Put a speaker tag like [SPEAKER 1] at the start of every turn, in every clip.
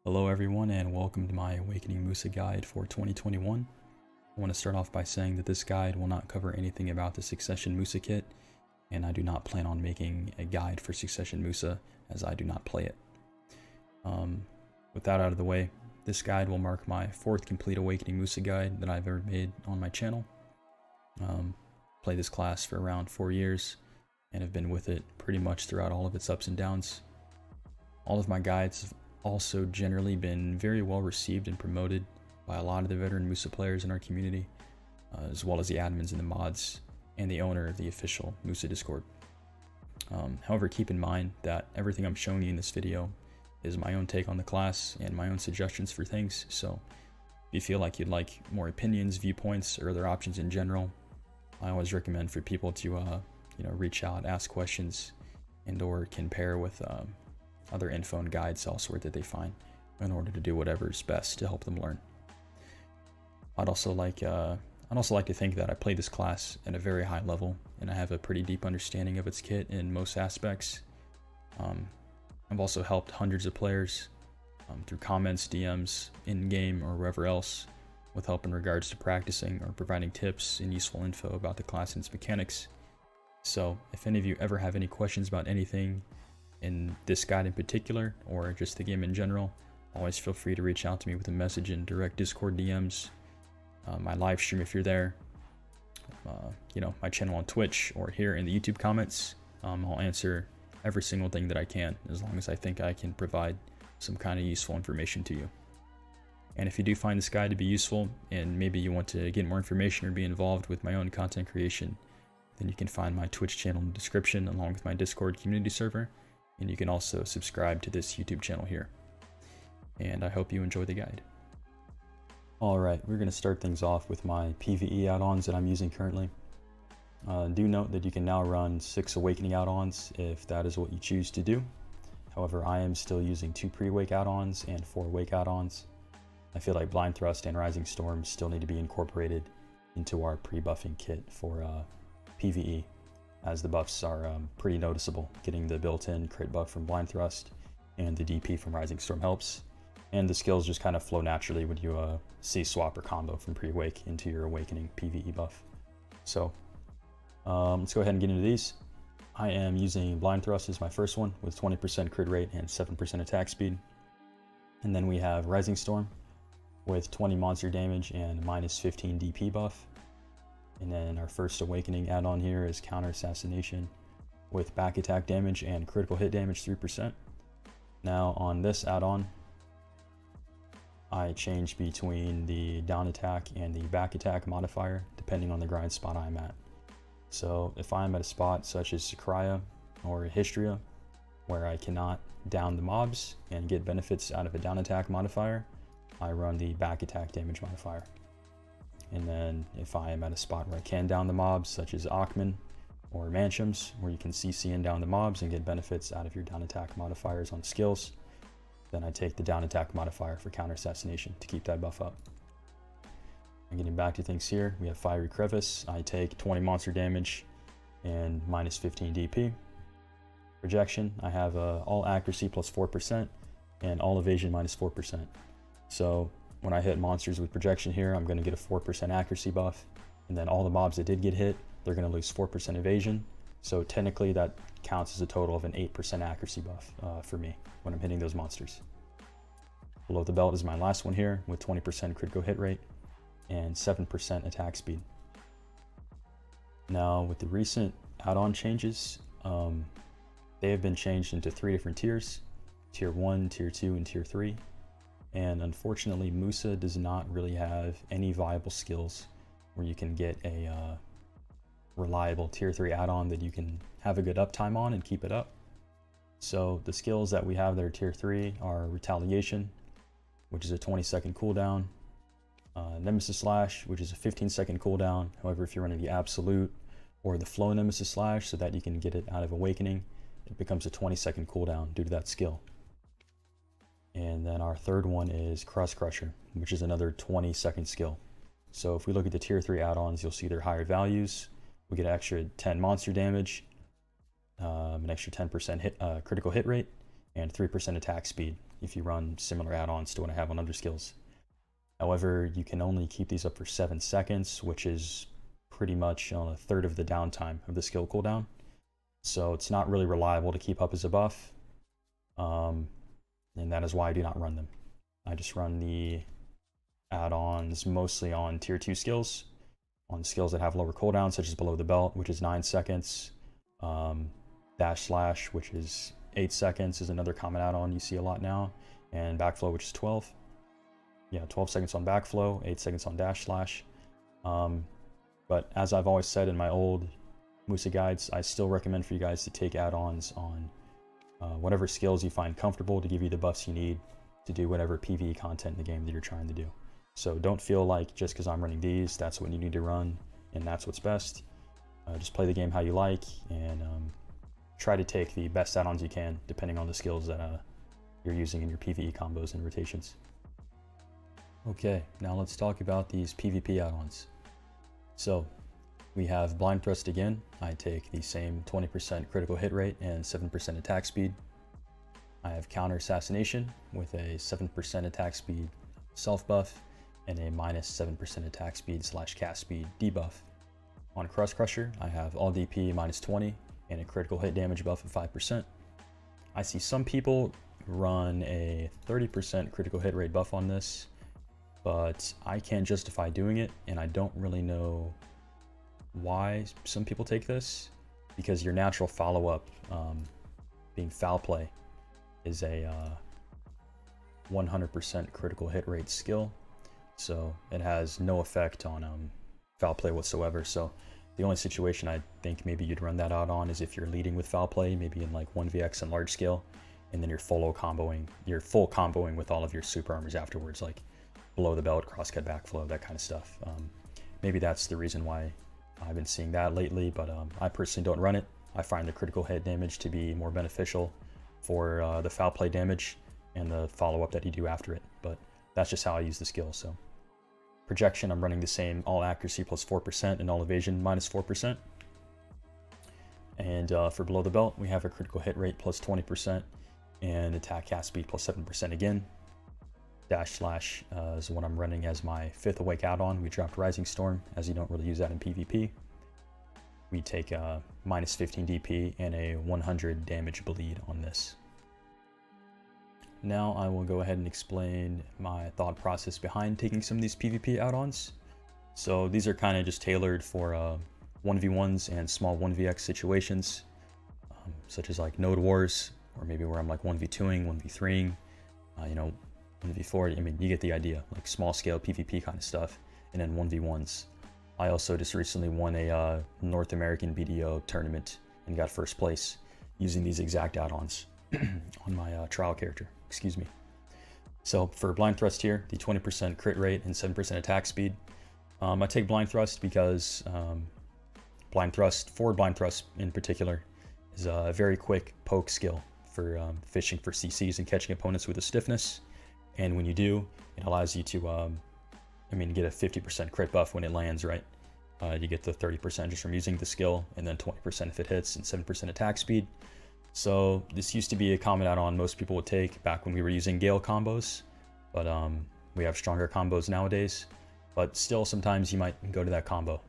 [SPEAKER 1] Hello everyone and welcome to my Awakening Musa guide for 2021. I want to start off by saying that this guide will not cover anything about the Succession Musa kit, and I do not plan on making a guide for Succession Musa as I do not play it. With that out of the way, this guide will mark my 4th complete Awakening Musa guide that I've ever made on my channel. Played this class for around 4 years and have been with it pretty much throughout all of its ups and downs. All of my guides have also generally been very well received and promoted by a lot of the veteran Musa players in our community, as well as the admins and the mods and the owner of the official Musa Discord. However, keep in mind that everything I'm showing you in this video is my own take on the class and my own suggestions for things, so if you feel like you'd like more opinions, viewpoints, or other options in general, I always recommend for people to reach out, ask questions, and or compare with other info and guides elsewhere that they find in order to do whatever is best to help them learn. I'd also like to think that I play this class at a very high level and I have a pretty deep understanding of its kit in most aspects. I've also helped hundreds of players through comments, DMs, in-game, or wherever else with help in regards to practicing or providing tips and useful info about the class and its mechanics. So if any of you ever have any questions about anything in this guide in particular, or just the game in general, always feel free to reach out to me with a message in direct Discord DMs, my live stream if you're there, my channel on Twitch, or here in the YouTube comments. I'll answer every single thing that I can, as long as I think I can provide some kind of useful information to you. And if you do find this guide to be useful, and maybe you want to get more information or be involved with my own content creation, then you can find my Twitch channel in the description along with my Discord community server, and you can also subscribe to this YouTube channel here. And I hope you enjoy the guide. Alright, we're going to start things off with my PvE add-ons that I'm using currently. Do note that you can now run 6 Awakening add-ons if that is what you choose to do. However, I am still using 2 pre-wake add-ons and 4 wake add-ons. I feel like Blind Thrust and Rising Storm still need to be incorporated into our pre-buffing kit for PvE, as the buffs are pretty noticeable. Getting the built-in crit buff from Blind Thrust and the DP from Rising Storm helps, and the skills just kind of flow naturally when you see swap or combo from pre-wake into your Awakening PvE buff. So let's go ahead and get into these. I am using Blind Thrust as my first one with 20% crit rate and 7% attack speed. And then we have Rising Storm with 20 monster damage and minus 15 DP buff. And then our first Awakening add-on here is Counter Assassination with back attack damage and critical hit damage 3%. Now on this add-on, I change between the down attack and the back attack modifier depending on the grind spot I'm at. So if I'm at a spot such as Sakraya or Histria, where I cannot down the mobs and get benefits out of a down attack modifier, I run the back attack damage modifier. And then if I am at a spot where I can down the mobs, such as Akhman or Manchams, where you can CC and down the mobs and get benefits out of your down attack modifiers on skills, then I take the down attack modifier for Counter Assassination to keep that buff up. And getting back to things here, we have Fiery Crevice. I take 20 monster damage and minus 15 DP. Projection, I have all accuracy plus 4% and all evasion minus 4%. So when I hit monsters with projection here, I'm going to get a 4% accuracy buff, and then all the mobs that did get hit, they're going to lose 4% evasion. So technically that counts as a total of an 8% accuracy buff for me when I'm hitting those monsters. Below the belt is my last one here with 20% critical hit rate and 7% attack speed. Now with the recent add-on changes, they have been changed into 3 different tiers: tier 1, tier 2, and tier 3. And unfortunately, Musa does not really have any viable skills where you can get a reliable tier 3 add-on that you can have a good uptime on and keep it up. So the skills that we have that are tier 3 are Retaliation, which is a 20-second cooldown, Nemesis Slash, which is a 15-second cooldown. However, if you're running the Absolute or the Flow Nemesis Slash so that you can get it out of Awakening, it becomes a 20-second cooldown due to that skill. And then our third one is Crust Crusher, which is another 20-second skill. So if we look at the tier 3 add-ons, you'll see their higher values. We get an extra 10 monster damage, an extra 10% critical hit rate, and 3% attack speed if you run similar add-ons to what I have on other skills. However, you can only keep these up for 7 seconds, which is pretty much a third of the downtime of the skill cooldown. So it's not really reliable to keep up as a buff. And that is why I do not run them. I just run the add-ons mostly on tier 2 skills, on skills that have lower cooldowns, such as Below the Belt, which is 9 seconds. Dash Slash, which is 8 seconds, is another common add-on you see a lot now. And Backflow, which is 12. Yeah, 12 seconds on Backflow, 8 seconds on Dash Slash. But as I've always said in my old Musa guides, I still recommend for you guys to take add-ons on whatever skills you find comfortable to give you the buffs you need to do whatever PvE content in the game that you're trying to do. So don't feel like just because I'm running these, that's what you need to run and that's what's best. Just play the game how you like, and try to take the best add-ons you can depending on the skills that you're using in your PvE combos and rotations. Okay, now let's talk about these PvP add-ons. So we have Blind Thrust again. I take the same 20% critical hit rate and 7% attack speed. I have Counter Assassination with a 7% attack speed self buff and a minus 7% attack speed / cast speed debuff. On Crust Crusher, I have all DP minus 20 and a critical hit damage buff of 5%. I see some people run a 30% critical hit rate buff on this, but I can't justify doing it, and I don't really know why some people take this, because your natural follow-up, being foul play, is a 100% critical hit rate skill, so it has no effect on foul play whatsoever. So the only situation I think maybe you'd run that out on is if you're leading with foul play, maybe in like 1vx and large scale, and then you're full comboing with all of your super armors afterwards, like Below the Belt, crosscut, backflow, that kind of stuff. Maybe that's the reason why I've been seeing that lately, but I personally don't run it. I find the critical hit damage to be more beneficial for the foul play damage and the follow-up that you do after it, but that's just how I use the skill. So projection, I'm running the same, all accuracy plus 4% and all evasion minus 4%. And for Below the Belt, we have a critical hit rate plus 20% and attack cast speed plus 7% again. Dash Slash is what I'm running as my 5th Awake add-on. We dropped Rising Storm, as you don't really use that in PvP. We take a minus 15 DP and a 100 damage bleed on this. Now I will go ahead and explain my thought process behind taking some of these PvP add-ons. So these are kind of just tailored for 1v1s and small 1vx situations, such as like Node Wars, or maybe where I'm like 1v2ing, 1v3ing, 1v4, I mean, you get the idea, like small scale PvP kind of stuff, and then 1v1s. I also just recently won a North American BDO tournament and got first place using these exact add-ons on my trial character, excuse me. So for Blind Thrust here, the 20% crit rate and 7% attack speed, I take Blind Thrust because forward Blind Thrust in particular, is a very quick poke skill for fishing for CCs and catching opponents with a stiffness. And when you do, it allows you to, get a 50% crit buff when it lands, right? You get the 30% just from using the skill, and then 20% if it hits, and 7% attack speed. So this used to be a common add-on most people would take back when we were using Gale combos, but we have stronger combos nowadays. But still, sometimes you might go to that combo,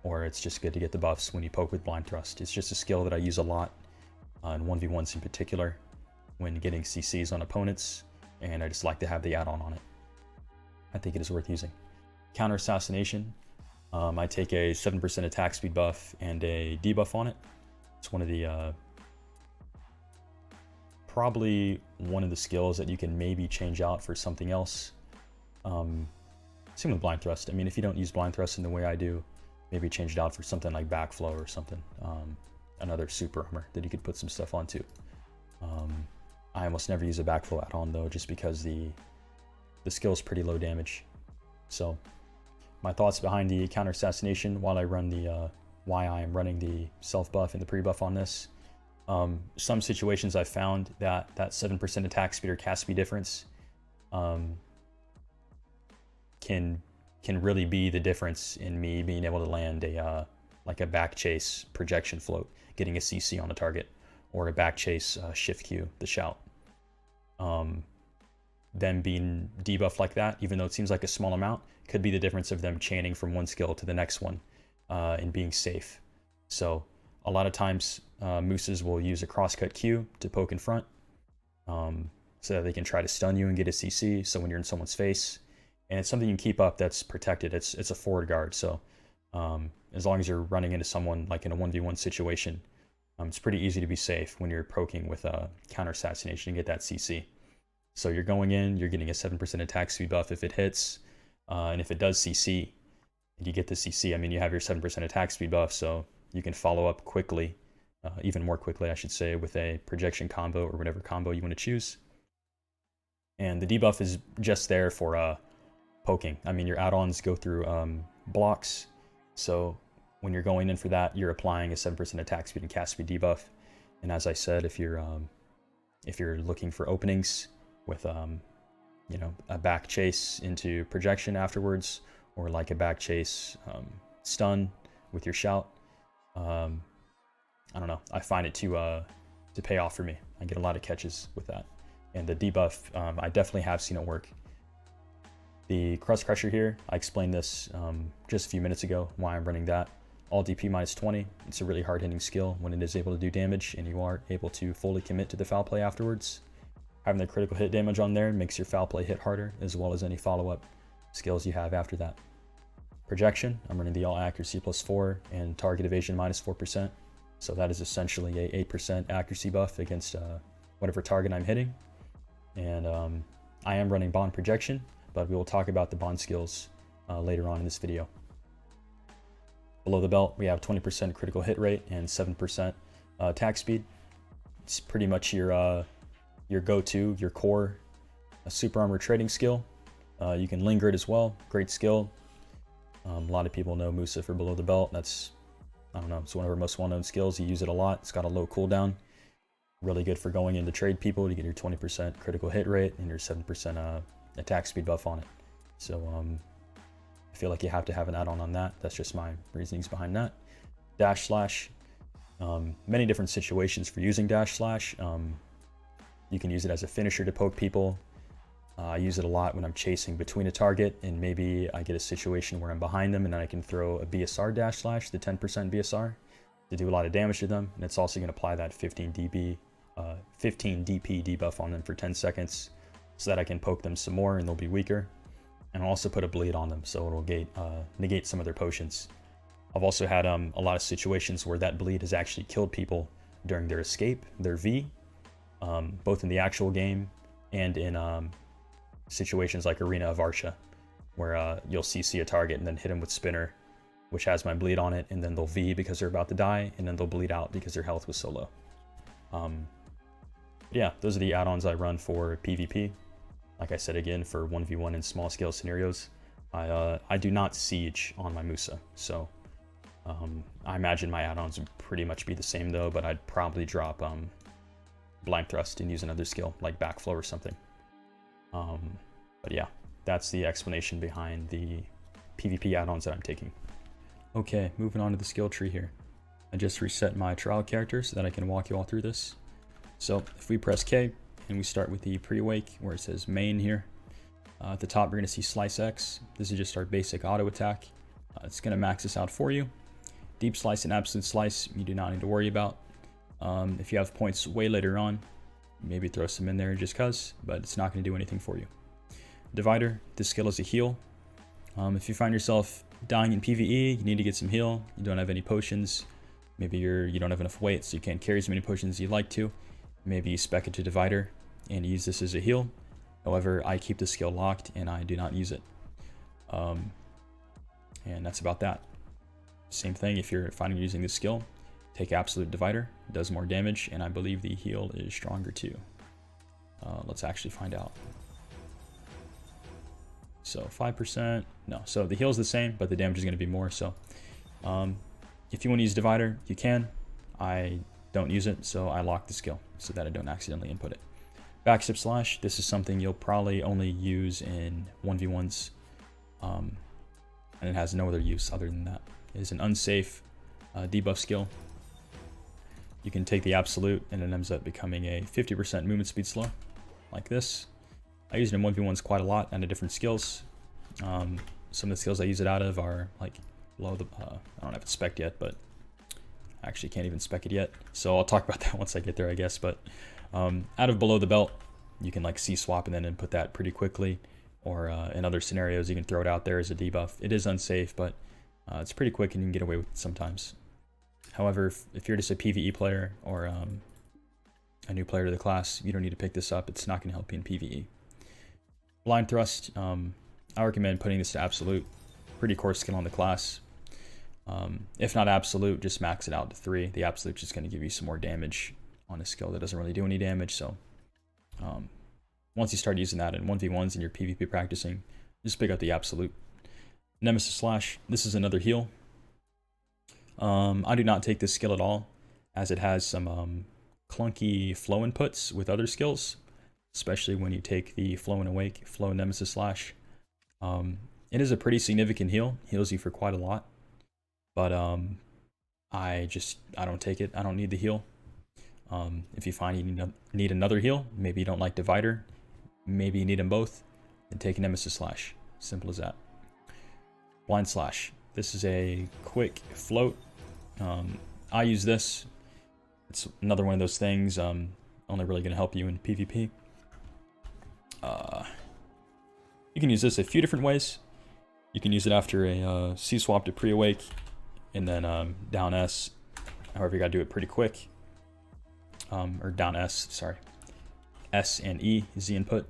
[SPEAKER 1] or it's just good to get the buffs when you poke with Blind Thrust. It's just a skill that I use a lot in 1v1s in particular, when getting CCs on opponents, and I just like to have the add-on on it. I think it is worth using. Counter Assassination, I take a 7% attack speed buff and a debuff on it. It's one of the, probably one of the skills that you can maybe change out for something else. Same with Blind Thrust. I mean, if you don't use Blind Thrust in the way I do, maybe change it out for something like Backflow or something. Another super armor that you could put some stuff onto. I almost never use a backflow add-on though, just because the skill is pretty low damage. So my thoughts behind the Counter Assassination, while I run the why I am running the self buff and the pre-buff on this. Some situations I've found that 7% attack speed or cast speed difference can really be the difference in me being able to land a like a back chase projection float, getting a CC on the target, or a back chase shift Q, the shout. them being debuffed like that, even though it seems like a small amount, could be the difference of them chaining from one skill to the next one and being safe. So a lot of times Musas will use a crosscut Q to poke in front so that they can try to stun you and get a CC, so when you're in someone's face. And it's something you can keep up that's protected. It's a forward guard, so as long as you're running into someone like in a 1v1 situation, it's pretty easy to be safe when you're poking with a counter assassination and get that CC. So you're going in, you're getting a 7% attack speed buff if it hits, and if it does CC, and you get the CC, I mean, you have your 7% attack speed buff, so you can follow up quickly, even more quickly, I should say, with a projection combo or whatever combo you want to choose. And the debuff is just there for poking. I mean, your add-ons go through blocks, so when you're going in for that, you're applying a 7% attack speed and cast speed debuff. And as I said, if you're looking for openings with you know, a back chase into projection afterwards, or like a back chase stun with your shout, I don't know, I find it to pay off for me. I get a lot of catches with that. And the debuff, I definitely have seen it work. The Crust Crusher here, I explained this just a few minutes ago, why I'm running that. All DP minus 20, it's a really hard hitting skill when it is able to do damage and you are able to fully commit to the foul play afterwards. Having the critical hit damage on there makes your foul play hit harder, as well as any follow-up skills you have after that. Projection, I'm running the all accuracy +4 and target evasion minus 4%. So that is essentially a 8% accuracy buff against whatever target I'm hitting. And I am running BON projection, but we will talk about the BON skills later on in this video. Below the belt, we have 20% critical hit rate and 7% attack speed. It's pretty much your go-to, your core super armor trading skill. You can linger it as well, great skill. A lot of people know Musa for below the belt. That's, I don't know, it's one of our most well-known skills. You use it a lot. It's got a low cooldown. Really good for going in to trade people to get your 20% critical hit rate and your 7% attack speed buff on it. So I feel like you have to have an add-on on that. That's just my reasonings behind that. Dash slash, many different situations for using dash slash. You can use it as a finisher to poke people. I use it a lot when I'm chasing between a target and maybe I get a situation where I'm behind them and then I can throw a BSR dash slash, the 10% BSR, to do a lot of damage to them. And it's also going to apply that 15 DP debuff on them for 10 seconds so that I can poke them some more and they'll be weaker. And I'll also put a bleed on them so it'll negate some of their potions. I've also had a lot of situations where that bleed has actually killed people during their escape, their V, both in the actual game and in situations like Arena of Arsha, where you'll CC a target and then hit them with Spinner, which has my bleed on it, and then they'll V because they're about to die, and then they'll bleed out because their health was so low. Yeah, those are the add-ons I run for PvP. Like I said again, for 1v1 and small scale scenarios, I do not siege on my Musa, so I imagine my add-ons would pretty much be the same though, but I'd probably drop blank thrust and use another skill like backflow or something. But yeah, that's the explanation behind the PvP add-ons that I'm taking. Okay, moving on to the skill tree here. I just reset my trial character so that I can walk you all through this. So if we press K and we start with the pre-wake where it says main here, at the top we're going to see slice X. This is just our basic auto attack. It's going to max this out for you. Deep slice and absolute slice you do not need to worry about. If you have points way later on, maybe throw some in there just cause, but it's not going to do anything for you. Divider, this skill is a heal. If you find yourself dying in PvE, you need to get some heal, you don't have any potions, maybe you don't have enough weight so you can't carry as many potions as you'd like to, maybe you spec it to Divider and use this as a heal. However, I keep the skill locked and I do not use it. And that's about that. Same thing if you're finding using this skill, take Absolute Divider, it does more damage, and I believe the heal is stronger too. Let's actually find out. So 5%, no, so the heal is the same, but the damage is going to be more. So if you want to use Divider, you can. I don't use it, so I lock the skill so that I don't accidentally input it. Backstep Slash, this is something you'll probably only use in 1v1s, and it has no other use other than that. It is an unsafe debuff skill. You can take the absolute and it ends up becoming a 50% movement speed slow. like this. I use it in 1v1s quite a lot and different skills. Some of the skills I use it out of are like below the, I don't have it spec'd yet, but I actually can't even spec it yet. So I'll talk about that once I get there, I guess. But out of below the belt, you can like C-swap and then input that pretty quickly. Or in other scenarios, you can throw it out there as a debuff. It is unsafe, but it's pretty quick and you can get away with it sometimes. However, if you're just a PvE player or a new player to the class, you don't need to pick this up. It's not going to help you in PvE. Blind Thrust, I recommend putting this to Absolute. Pretty core skill on the class. If not Absolute, just max it out to 3. The Absolute's just going to give you some more damage on a skill that doesn't really do any damage. So once you start using that in 1v1s and you're PvP practicing, just pick up the Absolute. Nemesis Slash, this is another heal. I do not take this skill at all, as it has some clunky flow inputs with other skills, especially when you take the Flow and Awake, Flow Nemesis Slash. It is a pretty significant heal, heals you for quite a lot, but I don't take it. I don't need the heal. If you find you need another heal, maybe you don't like Divider, maybe you need them both, then take a Nemesis Slash. Simple as that. Blind Slash. This is a quick float. I use this. It's another one of those things, only really going to help you in PvP. You can use this a few different ways. You can use it after a C-swap to pre-awake, and then down S. However, you got to do it pretty quick. Or down S, sorry. S and E is the input.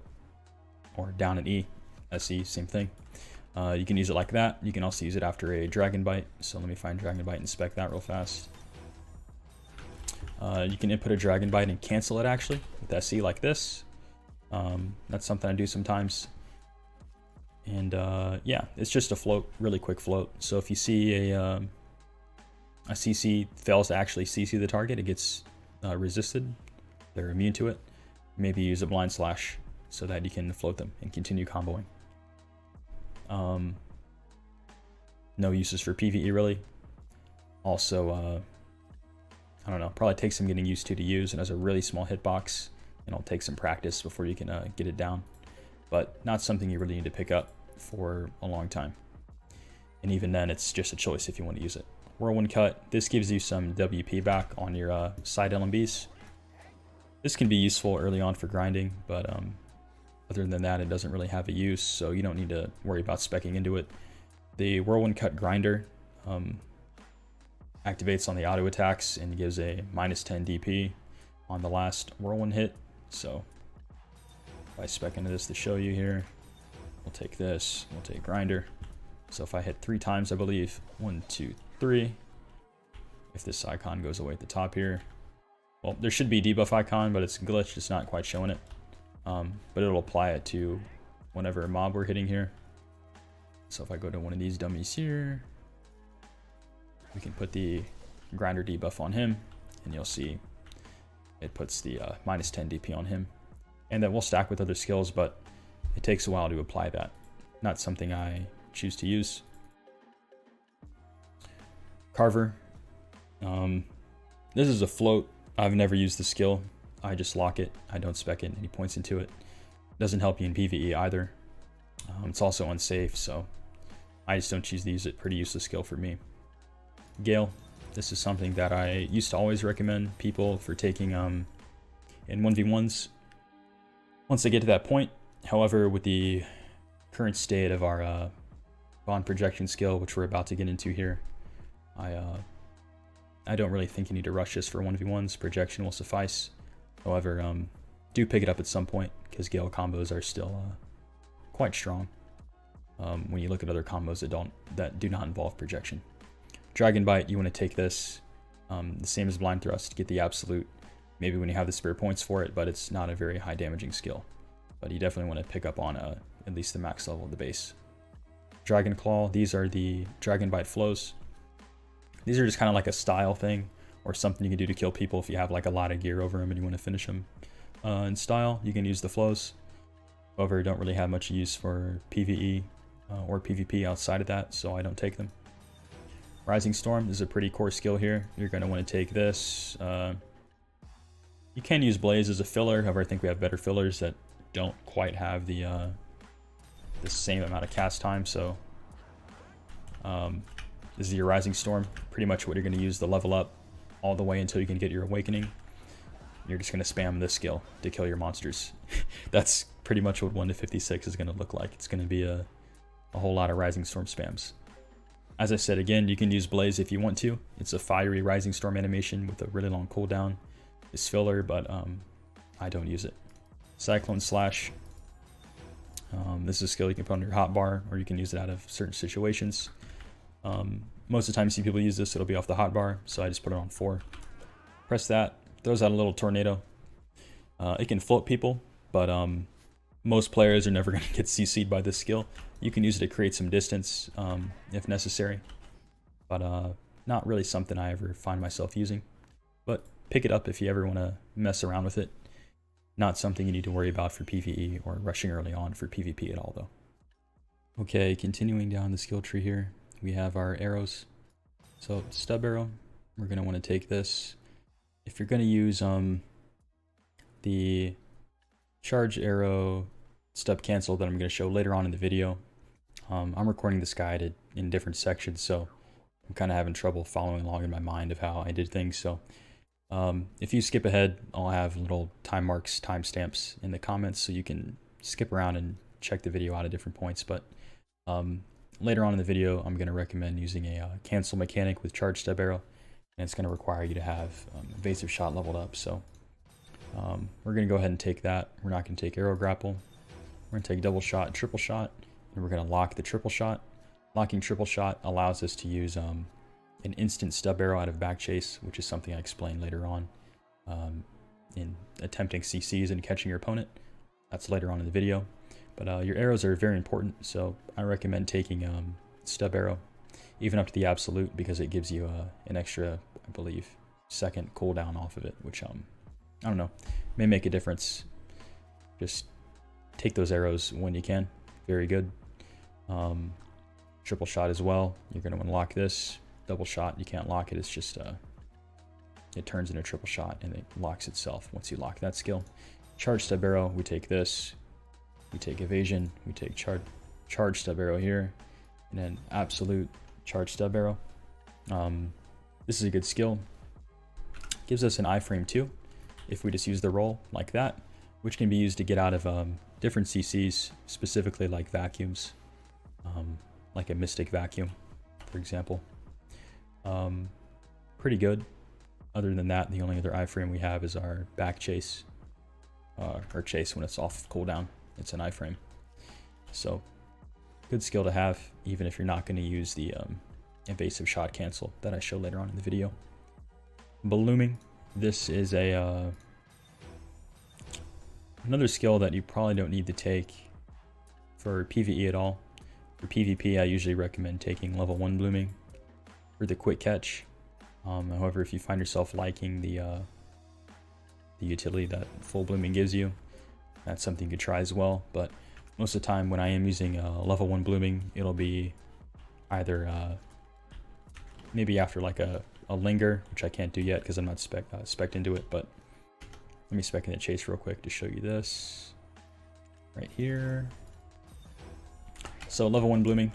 [SPEAKER 1] Or down and E, SE, same thing. You can use it like that. You can also use it after a Dragon Bite. So let me find Dragon Bite and spec that real fast. You can input a Dragon Bite and cancel it actually with SE like this. That's something I do sometimes. And yeah, it's just a float, really quick float. So if you see a CC fails to actually CC the target, it gets resisted. They're immune to it. Maybe use a Blind Slash so that you can float them and continue comboing. No uses for PvE really. Also, I don't know, probably takes some getting used to use. It has a really small hitbox, and it'll take some practice before you can get it down. But not something you really need to pick up for a long time. And even then, it's just a choice if you want to use it. Whirlwind Cut, this gives you some WP back on your side LMBs. This can be useful early on for grinding, but other than that, it doesn't really have a use, so you don't need to worry about speccing into it. The Whirlwind Cut Grinder activates on the auto attacks and gives a -10 DP on the last Whirlwind hit. So if I spec into this to show you here, we'll take this, we'll take Grinder. So if I hit 3 times, I believe, 1, 2, 3. If this icon goes away at the top here, well, there should be debuff icon, but it's glitched, it's not quite showing it. But it'll apply it to whenever mob we're hitting here. So if I go to one of these dummies here, we can put the Grinder debuff on him, and you'll see it puts the -10 DP on him. And that will stack with other skills, but it takes a while to apply that. Not something I choose to use. Carver. This is a float. I've never used the skill. I just lock it. I don't spec it, and he points into it. Doesn't help you in PvE either. It's also unsafe, so I just don't choose to use it. Pretty useless skill for me. Gale. This is something that I used to always recommend people for taking in 1v1s once they get to that point. However, with the current state of our BON projection skill, which we're about to get into here, I don't really think you need to rush this for 1v1s. Projection will suffice. However, do pick it up at some point, because Gale combos are still quite strong when you look at other combos that do not involve projection. Dragon Bite, you want to take this the same as Blind Thrust to get the absolute, maybe when you have the spare points for it, but it's not a very high damaging skill. But you definitely want to pick up on at least the max level of the base. Dragon Claw, these are the Dragon Bite flows. These are just kind of like a style thing, or something you can do to kill people if you have like a lot of gear over them and you want to finish them. In style, you can use the flows. However, don't really have much use for PvE or PvP outside of that, so I don't take them. Rising Storm is a pretty core skill here. You're going to want to take this. You can use Blaze as a filler, however I think we have better fillers that don't quite have the same amount of cast time. So this is your Rising Storm, pretty much what you're going to use to level up all the way until you can get your Awakening. You're just going to spam this skill to kill your monsters. That's pretty much what 1 to 56 is going to look like. It's going to be a whole lot of Rising Storm spams. As I said, again, you can use Blaze if you want to. It's a fiery Rising Storm animation with a really long cooldown. It's filler, but I don't use it. Cyclone Slash. This is a skill you can put on your hotbar, or you can use it out of certain situations. Most of the time you see people use this, it'll be off the hotbar, so I just put it on 4. Press that, throws out a little tornado. It can float people, but most players are never going to get CC'd by this skill. You can use it to create some distance if necessary, but not really something I ever find myself using. But pick it up if you ever want to mess around with it. Not something you need to worry about for PvE or rushing early on for PvP at all, though. Okay, continuing down the skill tree here, we have our arrows. So stub arrow, we're going to want to take this. If you're going to use the charge arrow stub cancel that I'm going to show later on in the video, I'm recording this guide in different sections, so I'm kind of having trouble following along in my mind of how I did things. So if you skip ahead, I'll have little time marks, timestamps in the comments, so you can skip around and check the video out at different points. But later on in the video, I'm going to recommend using a cancel mechanic with charge stub arrow, and it's going to require you to have evasive shot leveled up. So we're going to go ahead and take that. We're not going to take arrow grapple. We're going to take double shot, triple shot, and we're going to lock the triple shot. Locking triple shot allows us to use an instant stub arrow out of back chase, which is something I explain later on in attempting CCs and catching your opponent. That's later on in the video. But your arrows are very important, so I recommend taking stub arrow, even up to the absolute, because it gives you an extra, I believe, second cooldown off of it, which I don't know, may make a difference. Just take those arrows when you can. Very good. Triple shot as well. You're going to want to lock this. Double shot, you can't lock it. It's just it turns into triple shot and it locks itself once you lock that skill. Charge stub arrow, we take this. We take evasion. We take charge stub arrow here, and then absolute charge stub arrow. This is a good skill. Gives us an iframe too, if we just use the roll like that, which can be used to get out of different CCs, specifically like vacuums, like a mystic vacuum, for example. Pretty good. Other than that, the only other iframe we have is our back chase, or chase when it's off cooldown. It's an iframe. So good skill to have, even if you're not going to use the evasive shot cancel that I show later on in the video. Blooming. This is a another skill that you probably don't need to take for PvE at all. For PvP, I usually recommend taking level 1 blooming for the quick catch. However, if you find yourself liking the utility that full blooming gives you, that's something you could try as well. But most of the time when I am using level 1 blooming, it'll be either maybe after like a linger, which I can't do yet because I'm not spec'd into it, but let me spec in the chase real quick to show you this right here. So level 1 blooming,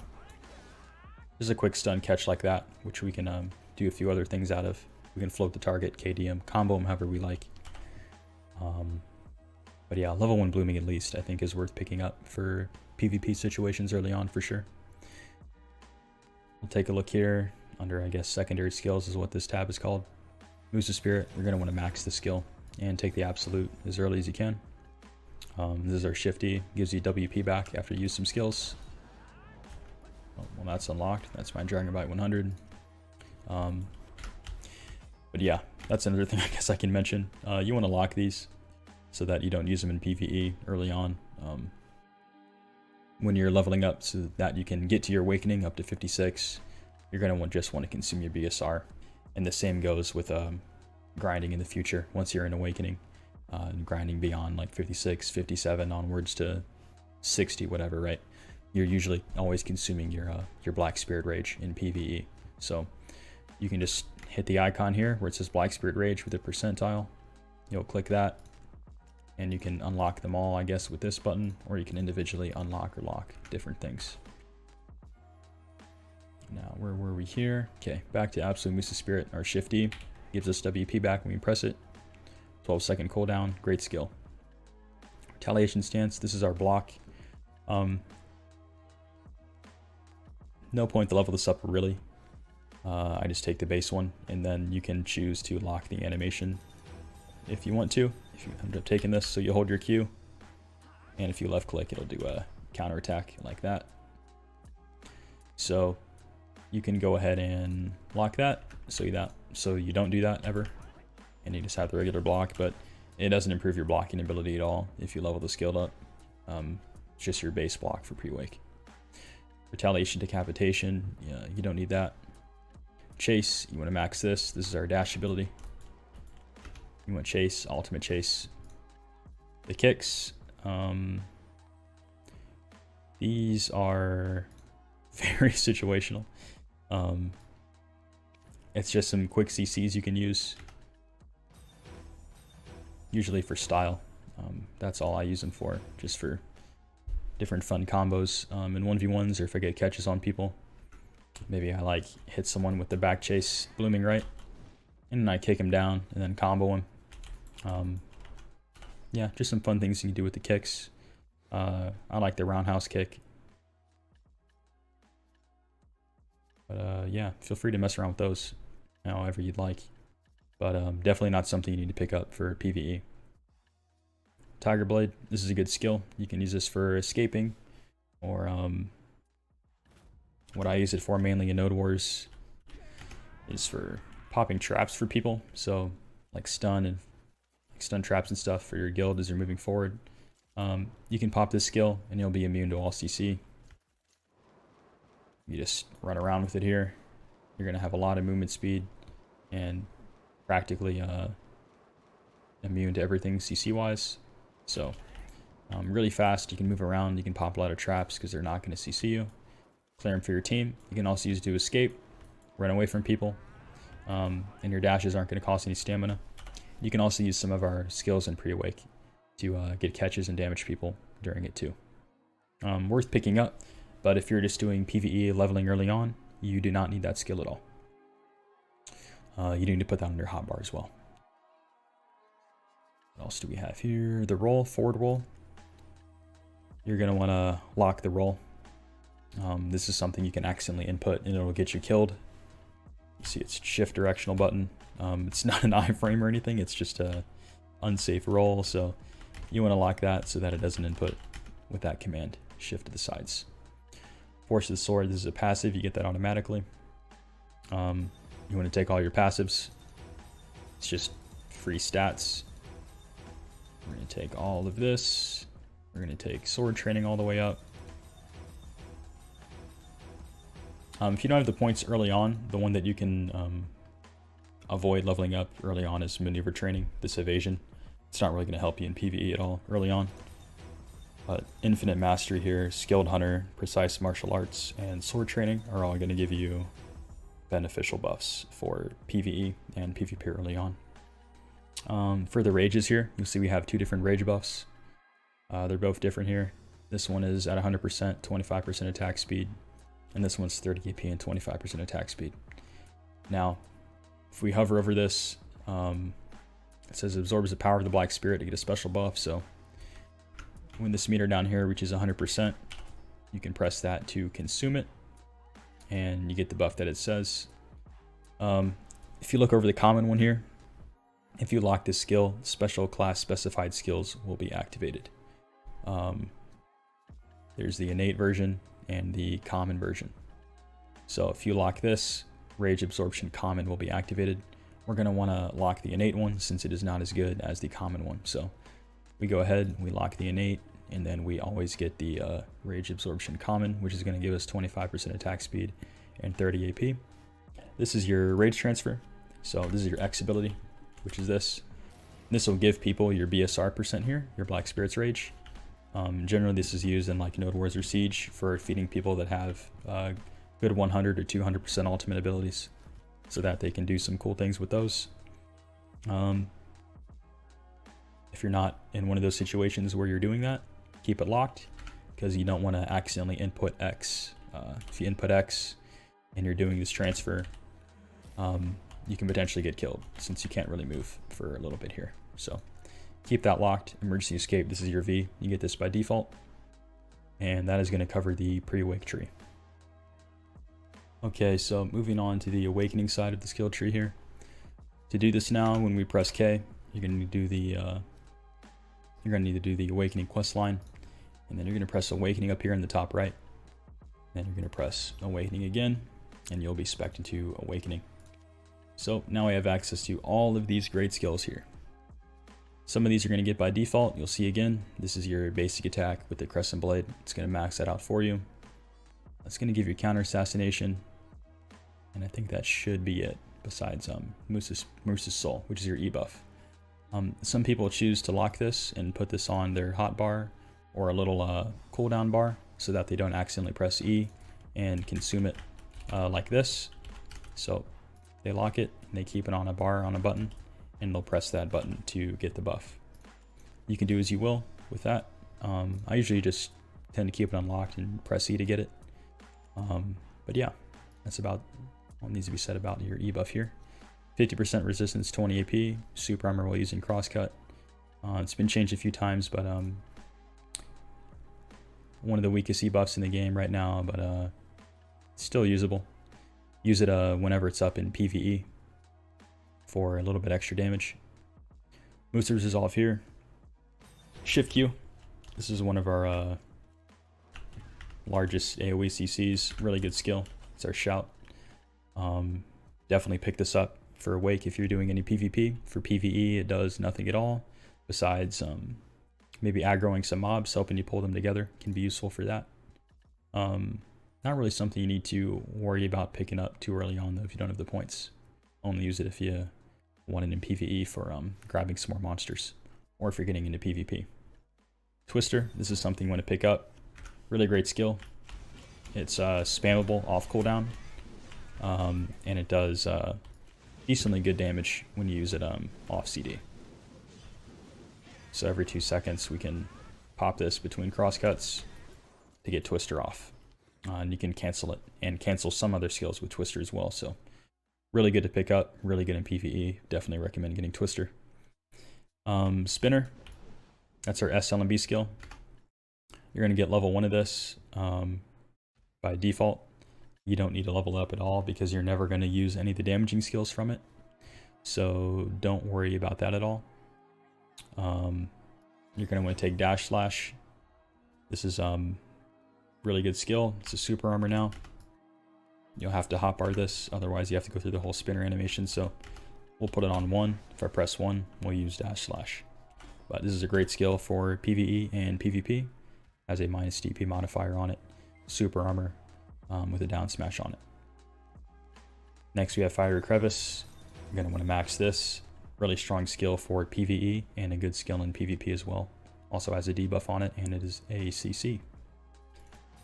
[SPEAKER 1] just a quick stun catch like that, which we can do a few other things out of. We can float the target, KDM, combo them however we like. But yeah, level 1 blooming at least I think is worth picking up for PvP situations early on for sure. We'll take a look here under, I guess, secondary skills is what this tab is called. Musa Spirit, we're going to want to max the skill and take the absolute as early as you can. This is our shifty, gives you WP back after you use some skills. Oh, well, that's unlocked. That's my Dragon Bite 100. But yeah, that's another thing I guess I can mention. You want to lock these so that you don't use them in PvE early on when you're leveling up, so that you can get to your awakening up to 56. You're going to just want to consume your BSR, and the same goes with grinding in the future once you're in awakening, and grinding beyond like 56, 57 onwards to 60, whatever, right? You're usually always consuming your Black Spirit Rage in PvE. So you can just hit the icon here where it says Black Spirit Rage with a percentile. You'll click that, and you can unlock them all, I guess, with this button, or you can individually unlock or lock different things. Now, where were we here? Okay, back to Absolute Musa Spirit. Our Shift D gives us WP back when we press it. 12-second cooldown, great skill. Retaliation Stance, this is our block. No point to level this up really. I just take the base one, and then you can choose to lock the animation if you want to. If you end up taking this, so you hold your Q, and if you left click, it'll do a counter attack like that. So you can go ahead and lock that, so you don't do that ever, and you just have the regular block. But it doesn't improve your blocking ability at all if you level the skill up. It's just your base block for pre-wake. Retaliation, Decapitation, yeah, you don't need that. Chase, you want to max this. This is our dash ability. You want Chase, Ultimate Chase. The kicks, these are very situational. It's just some quick CCs you can use, usually for style. That's all I use them for, just for different fun combos in 1v1s, or if I get catches on people. Maybe I like hit someone with the back chase blooming right, and then I kick him down and then combo him. Yeah, just some fun things you can do with the kicks. I like the roundhouse kick. But yeah, feel free to mess around with those however you'd like. But definitely not something you need to pick up for PvE. Tiger Blade, this is a good skill. You can use this for escaping, or what I use it for mainly in Node Wars is for popping traps for people. So like stun traps and stuff for your guild as you're moving forward. You can pop this skill and you'll be immune to all CC. You just run around with it here. You're gonna have a lot of movement speed and practically immune to everything CC wise. So really fast, you can move around, you can pop a lot of traps because they're not going to CC you. Clear them for your team. You can also use it to escape, run away from people, and your dashes aren't going to cost any stamina. You can also use some of our skills in pre-awake to get catches and damage people during it too. Worth picking up, but if you're just doing PvE leveling early on, you do not need that skill at all. You need to put that on your hotbar as well. What else do we have here? The roll, forward roll. You're going to want to lock the roll. This is something you can accidentally input and it'll get you killed. You see it's shift directional button. It's not an iframe or anything, it's just a unsafe roll, so you want to lock that so that it doesn't input with that command, shift to the sides. Force of the Sword, this is a passive, you get that automatically. You want to take all your passives. It's just free stats. We're going to take all of this. We're going to take sword training all the way up. If you don't have the points early on, the one that you can avoid leveling up early on is maneuver training, this evasion. It's not really going to help you in PvE at all early on. But infinite mastery here, skilled hunter, precise martial arts, and sword training are all going to give you beneficial buffs for PvE and PvP early on. For the rages here, you'll see we have two different rage buffs. They're both different here. This one is at 100%, 25% attack speed, and this one's 30 AP and 25% attack speed. Now, if we hover over this, it says absorbs the power of the Black Spirit to get a special buff. So when this meter down here reaches 100%, you can press that to consume it, and you get the buff that it says. If you look over the common one here, if you lock this skill, special class specified skills will be activated. There's the innate version and the common version. So if you lock this, Rage Absorption Common will be activated. We're going to want to lock the innate one since it is not as good as the common one. So we go ahead, we lock the innate, and then we always get the Rage Absorption Common, which is going to give us 25% attack speed and 30 AP. This is your Rage Transfer. So this is your X ability, which is this. This will give people your BSR percent here, your Black Spirit's Rage. Generally this is used in like Node Wars or Siege for feeding people that have good 100 or 200% ultimate abilities, so that they can do some cool things with those. If you're not in one of those situations where you're doing that, keep it locked, because you don't want to accidentally input X. If you input X and you're doing this transfer, you can potentially get killed since you can't really move for a little bit here. So keep that locked. Emergency escape, this is your V. You get this by default. And that is going to cover the pre-awake tree. Okay, so moving on to the awakening side of the skill tree here. To do this now, when we press K, you're going to do the you're going to need to do the awakening quest line, and then you're going to press awakening up here in the top right. Then you're going to press awakening again, and you'll be spec'd into awakening. So now I have access to all of these great skills here. Some of these you're going to get by default. You'll see again, this is your basic attack with the Crescent Blade. It's going to max that out for you. It's going to give you counter assassination, and I think that should be it, besides Musa's Soul, which is your E buff. Some people choose to lock this and put this on their hotbar or a little cooldown bar so that they don't accidentally press E and consume it like this. So they lock it and they keep it on a bar on a button, and they'll press that button to get the buff. You can do as you will with that. I usually just tend to keep it unlocked and press E to get it. But yeah, that's about what needs to be said about your E buff here. 50% resistance, 20 AP, super armor while using crosscut. It's been changed a few times, but one of the weakest E buffs in the game right now, but still usable. Use it whenever it's up in PvE for a little bit extra damage. Musa Resolve here. Shift Q. This is one of our largest AoE CCs. Really good skill. It's our shout. Definitely pick this up for Awake if you're doing any PvP. For PvE, it does nothing at all besides maybe aggroing some mobs, helping you pull them together. Can be useful for that. Not really something you need to worry about picking up too early on though if you don't have the points. Only use it if you want it in PvE for grabbing some more monsters, or if you're getting into PvP. Twister, this is something you want to pick up. Really great skill. It's spammable off cooldown, and it does decently good damage when you use it off CD. So every 2 seconds we can pop this between crosscuts to get Twister off. And you can cancel it and cancel some other skills with Twister as well. So really good to pick up, really good in PvE. Definitely recommend getting Twister. Spinner, that's our SLMB skill. You're going to get level 1 of this by default. You don't need to level up at all because you're never going to use any of the damaging skills from it. So don't worry about that at all. You're going to want to take Dash Slash. This is really good skill. It's a super armor now. You'll have to hotbar this, otherwise you have to go through the whole spinner animation. So we'll put it on 1. If I press 1, we'll use Dash Slash. But this is a great skill for PvE and PvP. Has a minus DP modifier on it. Super armor with a down smash on it. Next we have Fiery Crevice. You're going to want to max this. Really strong skill for PvE and a good skill in PvP as well. Also has a debuff on it, and it is a CC.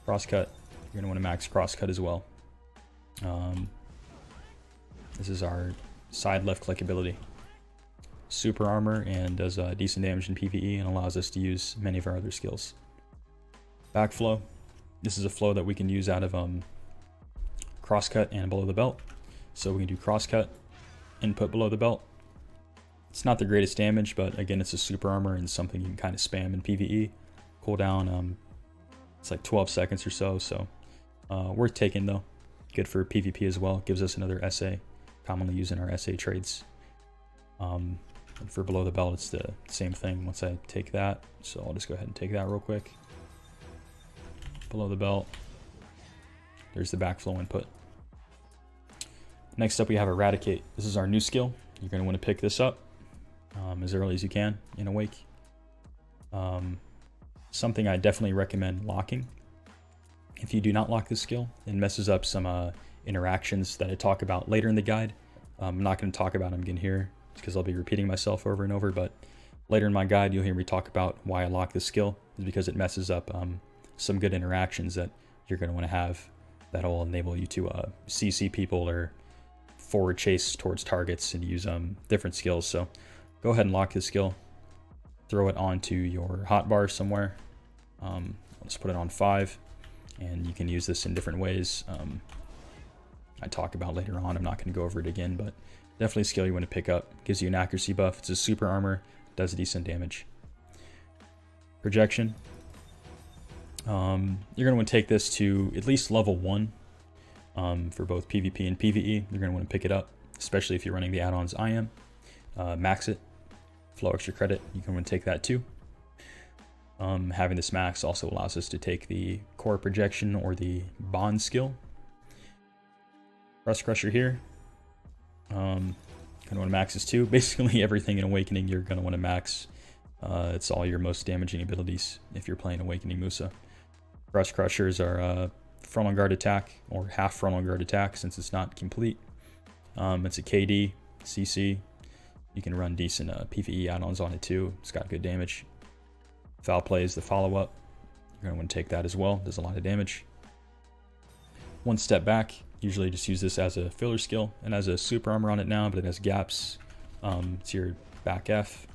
[SPEAKER 1] Crosscut. You're going to want to max crosscut as well. This is our side left click ability. Super armor and does decent damage in PvE and allows us to use many of our other skills. Backflow. This is a flow that we can use out of crosscut and below the belt. So we can do crosscut, input below the belt. It's not the greatest damage, but again, it's a super armor and something you can kind of spam in PvE. Cooldown, it's like 12 seconds or so, so worth taking though. Good for PvP as well. Gives us another SA, commonly used in our SA trades. And for below the belt, it's the same thing once I take that. So I'll just go ahead and take that real quick. Below the belt, there's the backflow input. Next up, we have Eradicate. This is our new skill. You're going to want to pick this up as early as you can in Awake. Something I definitely recommend locking. If you do not lock this skill, it messes up some interactions that I talk about later in the guide. I'm not going to talk about them again here because I'll be repeating myself over and over, but later in my guide, you'll hear me talk about why I lock this skill. It's because it messes up some good interactions that you're going to want to have that'll enable you to CC people or forward chase towards targets and use different skills. So go ahead and lock this skill. throw it onto your hotbar somewhere. Let's put it on 5, and you can use this in different ways. I talk about later on. I'm not going to go over it again, but definitely a skill you want to pick up. Gives you an accuracy buff. It's a super armor. Does decent damage. Projection. You're going to want to take this to at least level 1 for both PvP and PvE. You're going to want to pick it up, especially if you're running the add-ons I am. Max it. Flow extra credit. You can want to take that too. Having this max also allows us to take the core projection or the bond skill. Crust Crusher here. Gonna want to max this too. Basically everything in Awakening you're gonna want to max. It's all your most damaging abilities if you're playing Awakening Musa. Crust Crushers are frontal guard attack or half frontal guard attack since it's not complete. It's a KD, CC. You can run decent PvE add-ons on it too. It's got good damage. Foul Play is the follow-up. You're gonna want to take that as well. Does a lot of damage. One step back. Usually just use this as a filler skill. And as a super armor on it now, but it has gaps. It's your back F.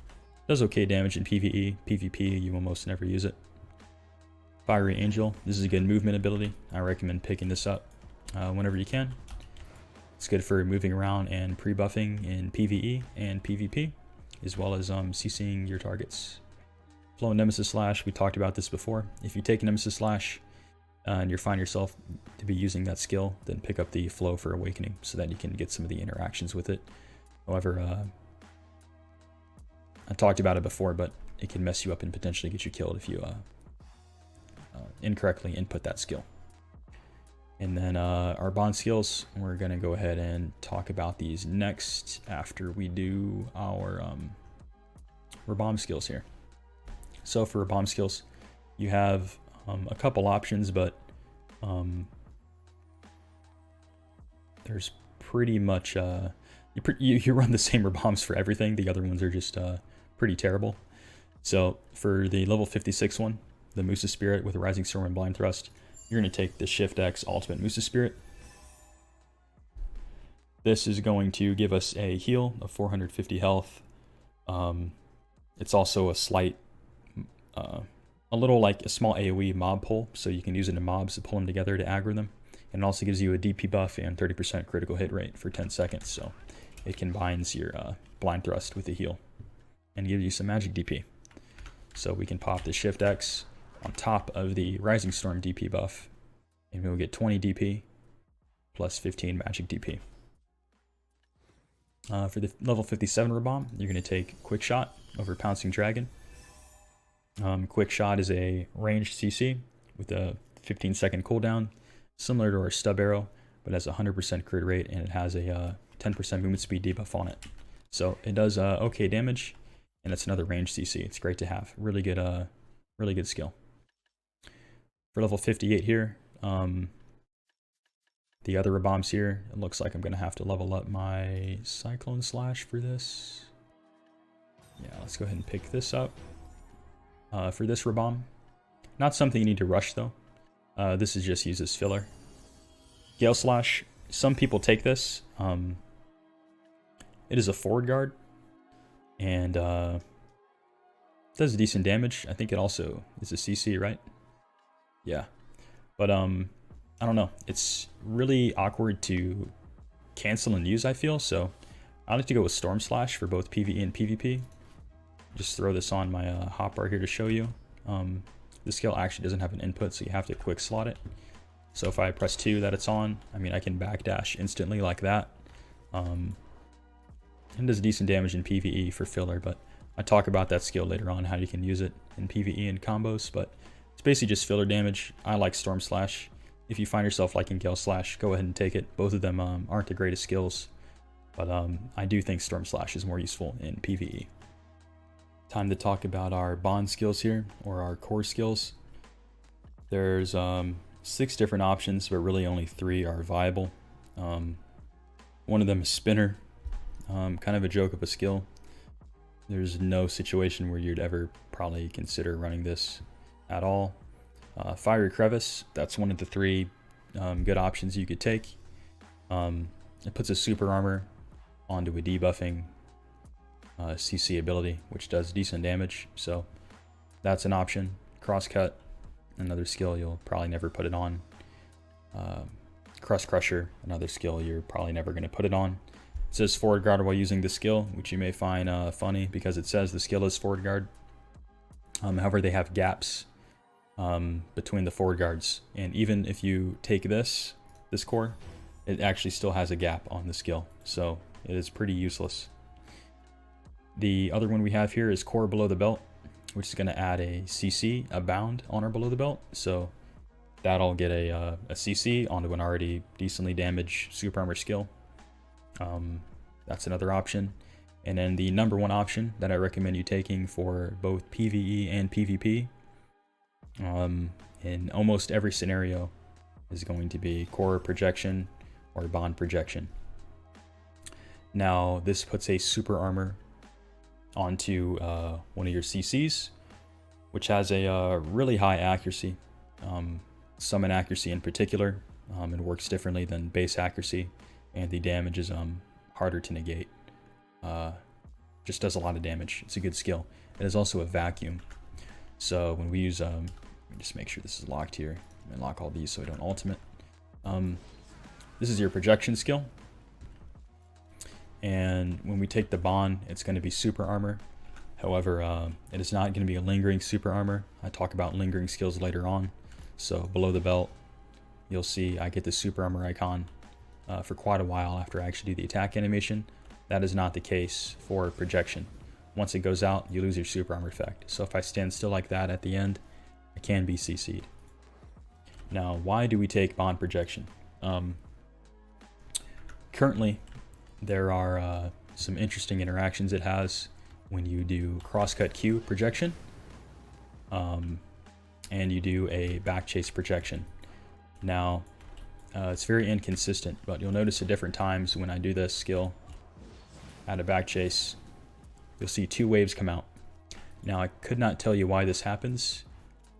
[SPEAKER 1] Does okay damage in PvE. PvP, you almost never use it. Fiery Angel. This is a good movement ability. I recommend picking this up whenever you can. It's good for moving around and pre-buffing in PvE and PvP, as well as CCing your targets. Flow Nemesis Slash. We talked about this before. If you take Nemesis Slash, and you find yourself to be using that skill, then pick up the flow for Awakening so that you can get some of the interactions with it. However, I talked about it before, but it can mess you up and potentially get you killed if you incorrectly input that skill. And then our bond skills, we're going to go ahead and talk about these next after we do our bomb skills here. So for bomb skills, you have a couple options, but there's pretty much you run the same bombs for everything. The other ones are just pretty terrible. So for the level 56 one, the Musa Spirit with a Rising Storm and Blind Thrust, you're going to take the Shift X Ultimate Musa Spirit. This is going to give us a heal of 450 health. It's also a slight a little like a small AoE mob pull, so you can use it in mobs to pull them together to aggro them. And it also gives you a DP buff and 30% critical hit rate for 10 seconds, so it combines your Blind Thrust with the heal and gives you some magic DP. So we can pop the Shift X on top of the Rising Storm DP buff, and we'll get 20 DP plus 15 magic DP. For the level 57 Rabomb, you're going to take Quick Shot over Pouncing Dragon. Quick Shot is a ranged CC with a 15-second cooldown, similar to our Stub Arrow, but has a 100% crit rate, and it has a 10% movement speed debuff on it. So it does okay damage, and it's another ranged CC. It's great to have. Really good skill. For level 58 here, the other bombs here, it looks like I'm going to have to level up my Cyclone Slash for this. Yeah, let's go ahead and pick this up. For this Rabomb, not something you need to rush though. This is just used as filler. Gale Slash, some people take this. It is a forward guard, and does decent damage. I think it also is a CC, right? Yeah, but I don't know. It's really awkward to cancel and use, I feel, so I like to go with Storm Slash for both PvE and PvP. Just throw this on my hotbar here to show you. The skill actually doesn't have an input, so you have to quick slot it. So if I press 2 that it's on, I mean, I can backdash instantly like that. And does decent damage in PvE for filler, but I talk about that skill later on, how you can use it in PvE and combos, but it's basically just filler damage. I like Storm Slash. If you find yourself liking Gale Slash, go ahead and take it. Both of them aren't the greatest skills, but I do think Storm Slash is more useful in PvE. Time to talk about our bond skills here, or our core skills. There's 6 different options, but really only 3 are viable. One of them is Spinner, kind of a joke of a skill. There's no situation where you'd ever probably consider running this at all. Fiery Crevice, that's one of the 3 good options you could take. It puts a super armor onto a debuffing CC ability, which does decent damage. So that's an option. Crosscut, another skill you'll probably never put it on. Crust Crusher, another skill you're probably never going to put it on. It says forward guard while using the skill, which you may find funny because it says the skill is forward guard. However, they have gaps between the forward guards, and even if you take this core, it actually still has a gap on the skill, so it is pretty useless. The other one we have here is core below the belt, which is going to add a CC, a bound on our below the belt, so that'll get a CC onto an already decently damaged super armor skill. That's another option. And then the number one option that I recommend you taking for both PvE and PvP, in almost every scenario, is going to be core projection or bond projection. Now, this puts a super armor onto one of your CCs, which has a really high accuracy, summon accuracy in particular. It works differently than base accuracy, and the damage is harder to negate. Just does a lot of damage. It's a good skill. It is also a vacuum. So when we use, let me just make sure this is locked here. I'm gonna lock all these so I don't ultimate. This is your projection skill. And when we take the bond, it's going to be super armor. However, it is not going to be a lingering super armor. I talk about lingering skills later on. So below the belt, you'll see I get the super armor icon for quite a while after I actually do the attack animation. That is not the case for projection. Once it goes out, you lose your super armor effect. So if I stand still like that at the end, I can be CC'd. Now, why do we take bond projection? Currently, there are some interesting interactions it has when you do crosscut Q projection, and you do a back chase projection. Now, it's very inconsistent, but you'll notice at different times when I do this skill at a back chase, you'll see two waves come out. Now, I could not tell you why this happens,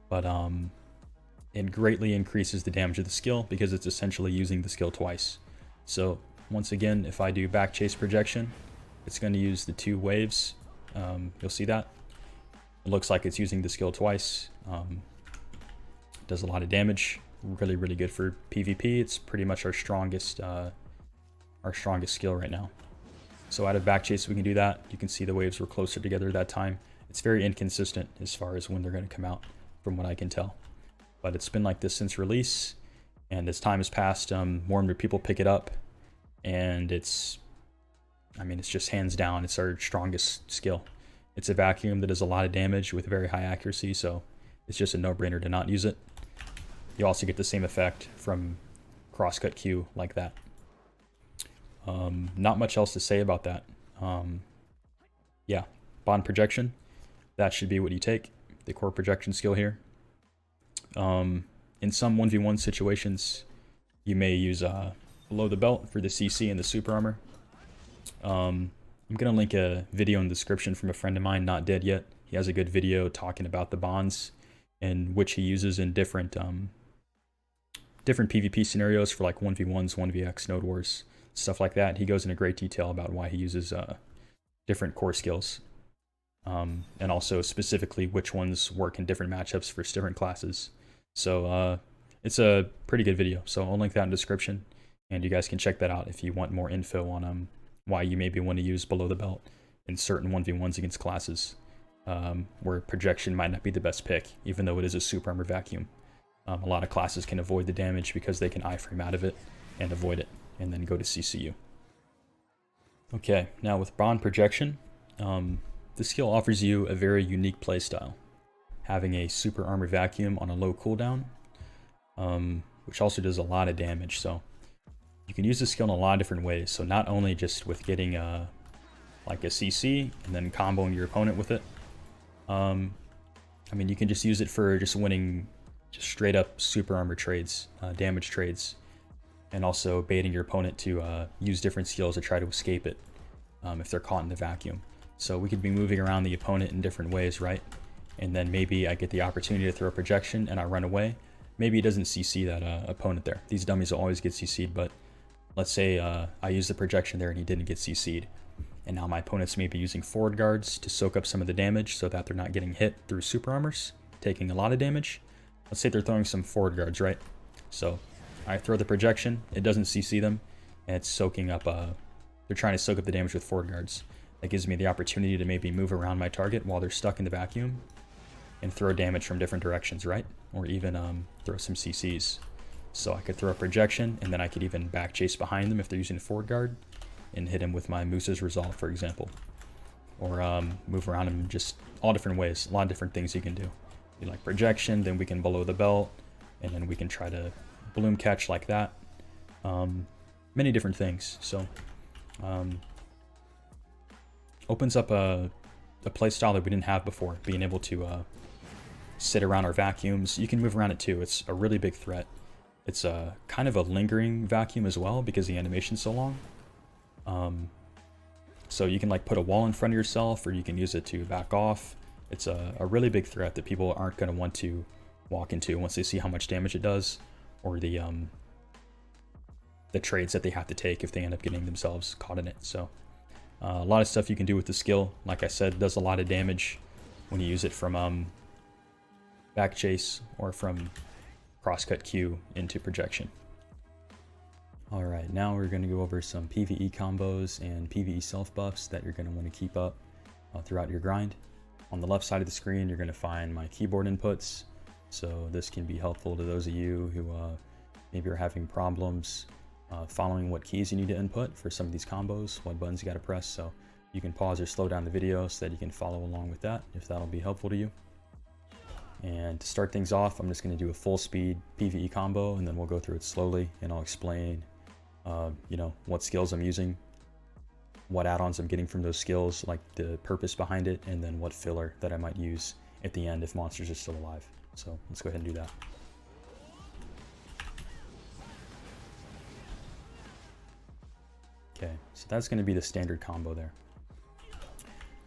[SPEAKER 1] but it greatly increases the damage of the skill because it's essentially using the skill twice. So once again, if I do back chase projection, it's going to use the two waves. You'll see that. It looks like it's using the skill twice. Does a lot of damage. Really, really good for PvP. It's pretty much our strongest skill right now. So out of back chase, we can do that. You can see the waves were closer together at that time. It's very inconsistent as far as when they're going to come out, from what I can tell. But it's been like this since release, and as time has passed, more and more people pick it up, and it's just hands down, it's our strongest skill. It's a vacuum that does a lot of damage with very high accuracy, so it's just a no-brainer to not use it. You also get the same effect from crosscut Q like that. Not much else to say about that. Yeah, bond projection, that should be what you take, the core projection skill here. In some 1v1 situations, you may use below the belt for the CC and the super armor. I'm going to link a video in the description from a friend of mine, not dead yet. He has a good video talking about the bonds and which he uses in different PvP scenarios for like 1v1s, 1vx, node wars, stuff like that. He goes into great detail about why he uses different core skills, and also specifically which ones work in different matchups for different classes. So it's a pretty good video, so I'll link that in the description, and you guys can check that out if you want more info on why you maybe want to use below the belt in certain 1v1s against classes where projection might not be the best pick, even though it is a super armor vacuum. A lot of classes can avoid the damage because they can iframe out of it and avoid it, and then go to CCU. Okay, now with bond projection, the skill offers you a very unique playstyle, having a super armor vacuum on a low cooldown, which also does a lot of damage. So you can use this skill in a lot of different ways. So not only just with getting like a CC and then comboing your opponent with it. You can just use it for just winning just straight up super armor trades, damage trades, and also baiting your opponent to use different skills to try to escape it if they're caught in the vacuum. So we could be moving around the opponent in different ways, right? And then maybe I get the opportunity to throw a projection and I run away. Maybe it doesn't CC that opponent there. These dummies will always get CC'd, but let's say I use the projection there and he didn't get CC'd. and now my opponents may be using forward guards to soak up some of the damage so that they're not getting hit through super armors, taking a lot of damage. Let's say they're throwing some forward guards, right? So I throw the projection, it doesn't CC them, and it's soaking up, they're trying to soak up the damage with forward guards. That gives me the opportunity to maybe move around my target while they're stuck in the vacuum and throw damage from different directions, right? Or even throw some CCs. So I could throw a projection, and then I could even back chase behind them if they're using a forward guard and hit him with my Musa's Resolve, for example. Or move around him just all different ways. A lot of different things you can do. You like projection, then we can below the belt, and then we can try to bloom catch like that. Many different things. So opens up a playstyle that we didn't have before, being able to sit around our vacuums. You can move around it too. It's a really big threat. It's a kind of a lingering vacuum as well because the animation's so long. So you can like put a wall in front of yourself, or you can use it to back off. It's a really big threat that people aren't going to want to walk into once they see how much damage it does, or the trades that they have to take if they end up getting themselves caught in it. So a lot of stuff you can do with the skill. Like I said, does a lot of damage when you use it from back chase or from crosscut Q into projection. Alright, now we're going to go over some PvE combos and PvE self buffs that you're going to want to keep up throughout your grind. On the left side of the screen, you're going to find my keyboard inputs. So this can be helpful to those of you who maybe are having problems following what keys you need to input for some of these combos, what buttons you got to press. So you can pause or slow down the video so that you can follow along with that, if that'll be helpful to you. And to start things off, I'm just going to do a full speed PvE combo, and then we'll go through it slowly, and I'll explain you know, what skills I'm using, what add-ons I'm getting from those skills, like the purpose behind it, and then what filler that I might use at the end if monsters are still alive. So let's go ahead and do that. Okay, so that's going to be the standard combo there.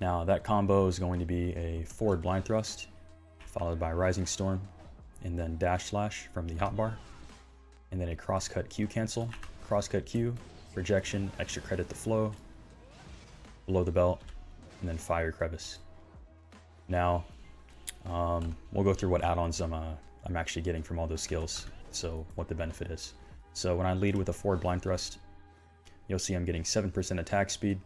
[SPEAKER 1] Now that combo is going to be a forward blind thrust, followed by Rising Storm, and then dash slash from the hotbar, and then a crosscut Q cancel, crosscut Q, projection, extra credit to flow, below the belt, and then Fiery Crevice. Now, we'll go through what add-ons I'm actually getting from all those skills, so what the benefit is. So when I lead with a forward blind thrust, you'll see I'm getting 7% attack speed,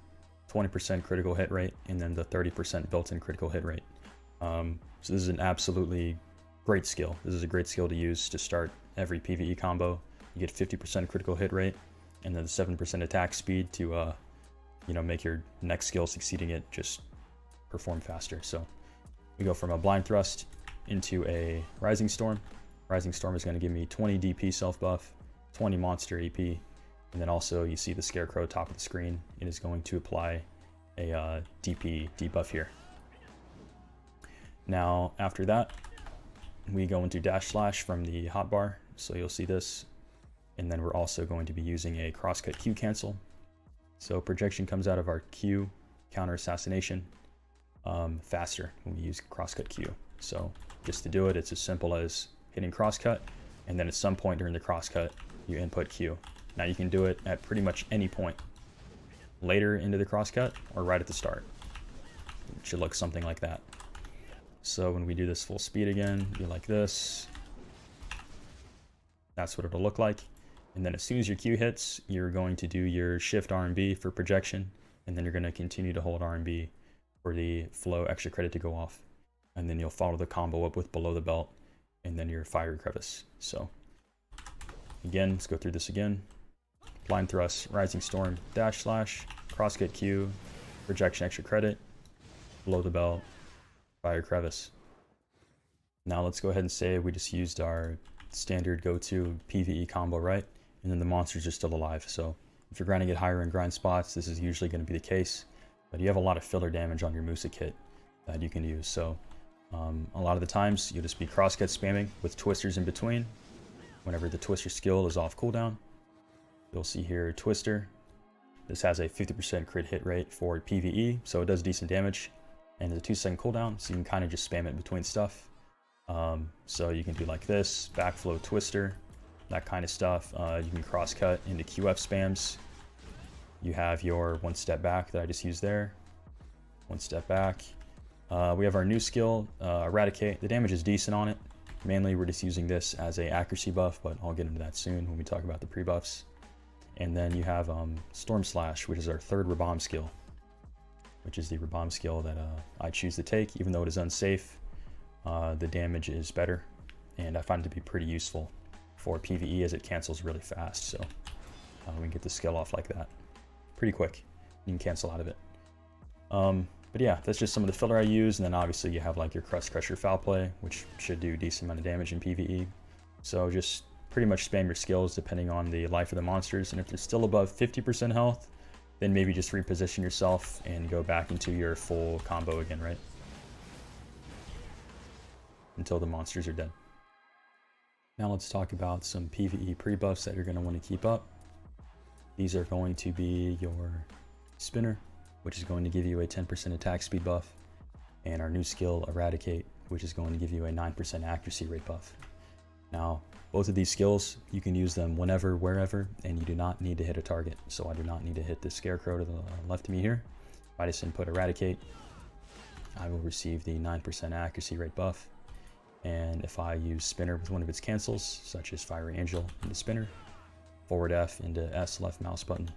[SPEAKER 1] 20% critical hit rate, and then the 30% built-in critical hit rate. So this is an absolutely great skill. This is a great skill to use to start every PvE combo. You get 50% critical hit rate, and then the 7% attack speed to you know, make your next skill succeeding it just perform faster. So we go from a blind thrust into a Rising Storm. Rising Storm is going to give me 20 DP self buff, 20 monster AP, and then also you see the Scarecrow top of the screen. It is going to apply a DP debuff here. Now after that, we go into dash slash from the hotbar, so you'll see this, and then we're also going to be using a crosscut Q cancel. So projection comes out of our Q, counter assassination, faster when we use crosscut Q. So just to do it, it's as simple as hitting crosscut, and then at some point during the crosscut, you input Q. Now you can do it at pretty much any point, later into the crosscut or right at the start. It should look something like that. So when we do this full speed again, be like this. That's what it'll look like. And then as soon as your Q hits, you're going to do your shift R&B for projection, and then you're going to continue to hold R&B for the flow extra credit to go off. And then you'll follow the combo up with below the belt, and then your Fiery Crevice. So again, let's go through this again. Blind thrust, Rising Storm, dash slash, crosscut Q, projection extra credit, below the belt, Fiery Crevice. Now let's go ahead and say we just used our standard go-to PvE combo, right? And then the monsters are still alive. So if you're grinding it higher in grind spots, this is usually going to be the case. But you have a lot of filler damage on your Musa kit that you can use. So a lot of the times you'll just be crosscut spamming with twisters in between. Whenever the twister skill is off cooldown, you'll see here Twister. This has a 50% crit hit rate for PvE, so it does decent damage. And it's a 2-second cooldown, so you can kind of just spam it between stuff. So you can do like this, backflow Twister, that kind of stuff. You can crosscut into QF spams. you have your 1 step back that I just used there. 1 step back. We have our new skill, Eradicate. The damage is decent on it. Mainly we're just using this as a accuracy buff, but I'll get into that soon when we talk about the pre-buffs. And then you have Storm Slash, which is our 3rd Rabomb skill, which is the Rabomb skill that I choose to take. Even though it is unsafe, the damage is better, and I find it to be pretty useful for PvE as it cancels really fast. So we can get the skill off like that pretty quick. You can cancel out of it. But yeah, that's just some of the filler I use, and then obviously you have like your Crust, Crusher, Foul Play, which should do a decent amount of damage in PvE. So just pretty much spam your skills depending on the life of the monsters, and if they're still above 50% health, then maybe just reposition yourself and go back into your full combo again, right? Until the monsters are dead. Now let's talk about some PvE pre-buffs that you're going to want to keep up. These are going to be your Spinner, which is going to give you a 10% attack speed buff, and our new skill, Eradicate, which is going to give you a 9% accuracy rate buff. Now, both of these skills, you can use them whenever, wherever, and you do not need to hit a target. So I do not need to hit this scarecrow to the left of me here. If I just input Eradicate, I will receive the 9% accuracy rate buff. And if I use Spinner with one of its cancels, such as Fiery Angel into Spinner, forward F into S left mouse button,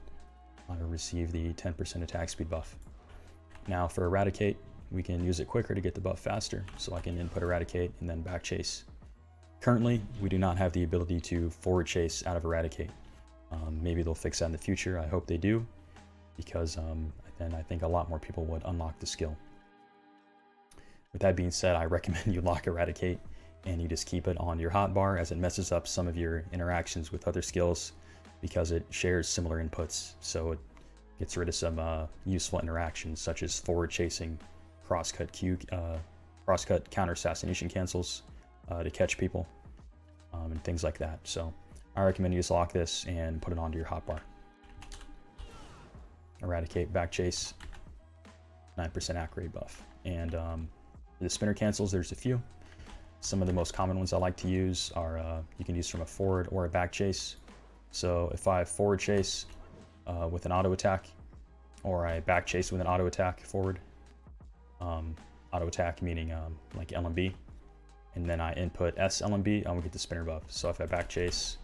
[SPEAKER 1] I will receive the 10% attack speed buff. Now for Eradicate, we can use it quicker to get the buff faster, so I can input Eradicate and then back chase. Currently, we do not have the ability to forward chase out of Eradicate. Maybe they'll fix that in the future. I hope they do, because then I think a lot more people would unlock the skill. With that being said, I recommend you lock Eradicate and you just keep it on your hotbar, as it messes up some of your interactions with other skills because it shares similar inputs. So it gets rid of some useful interactions, such as forward chasing, crosscut counter assassination cancels to catch people, and things like that. So I recommend you just lock this and put it onto your hotbar. Eradicate, back chase, 9% accurate buff. And the Spinner cancels, there's a few. Some of the most common ones I like to use are you can use from a forward or a back chase. So if I forward chase with an auto attack, or I back chase with an auto attack forward, auto attack meaning like LMB, and then I input S LMB, I will get the Spinner buff. So if I back chase,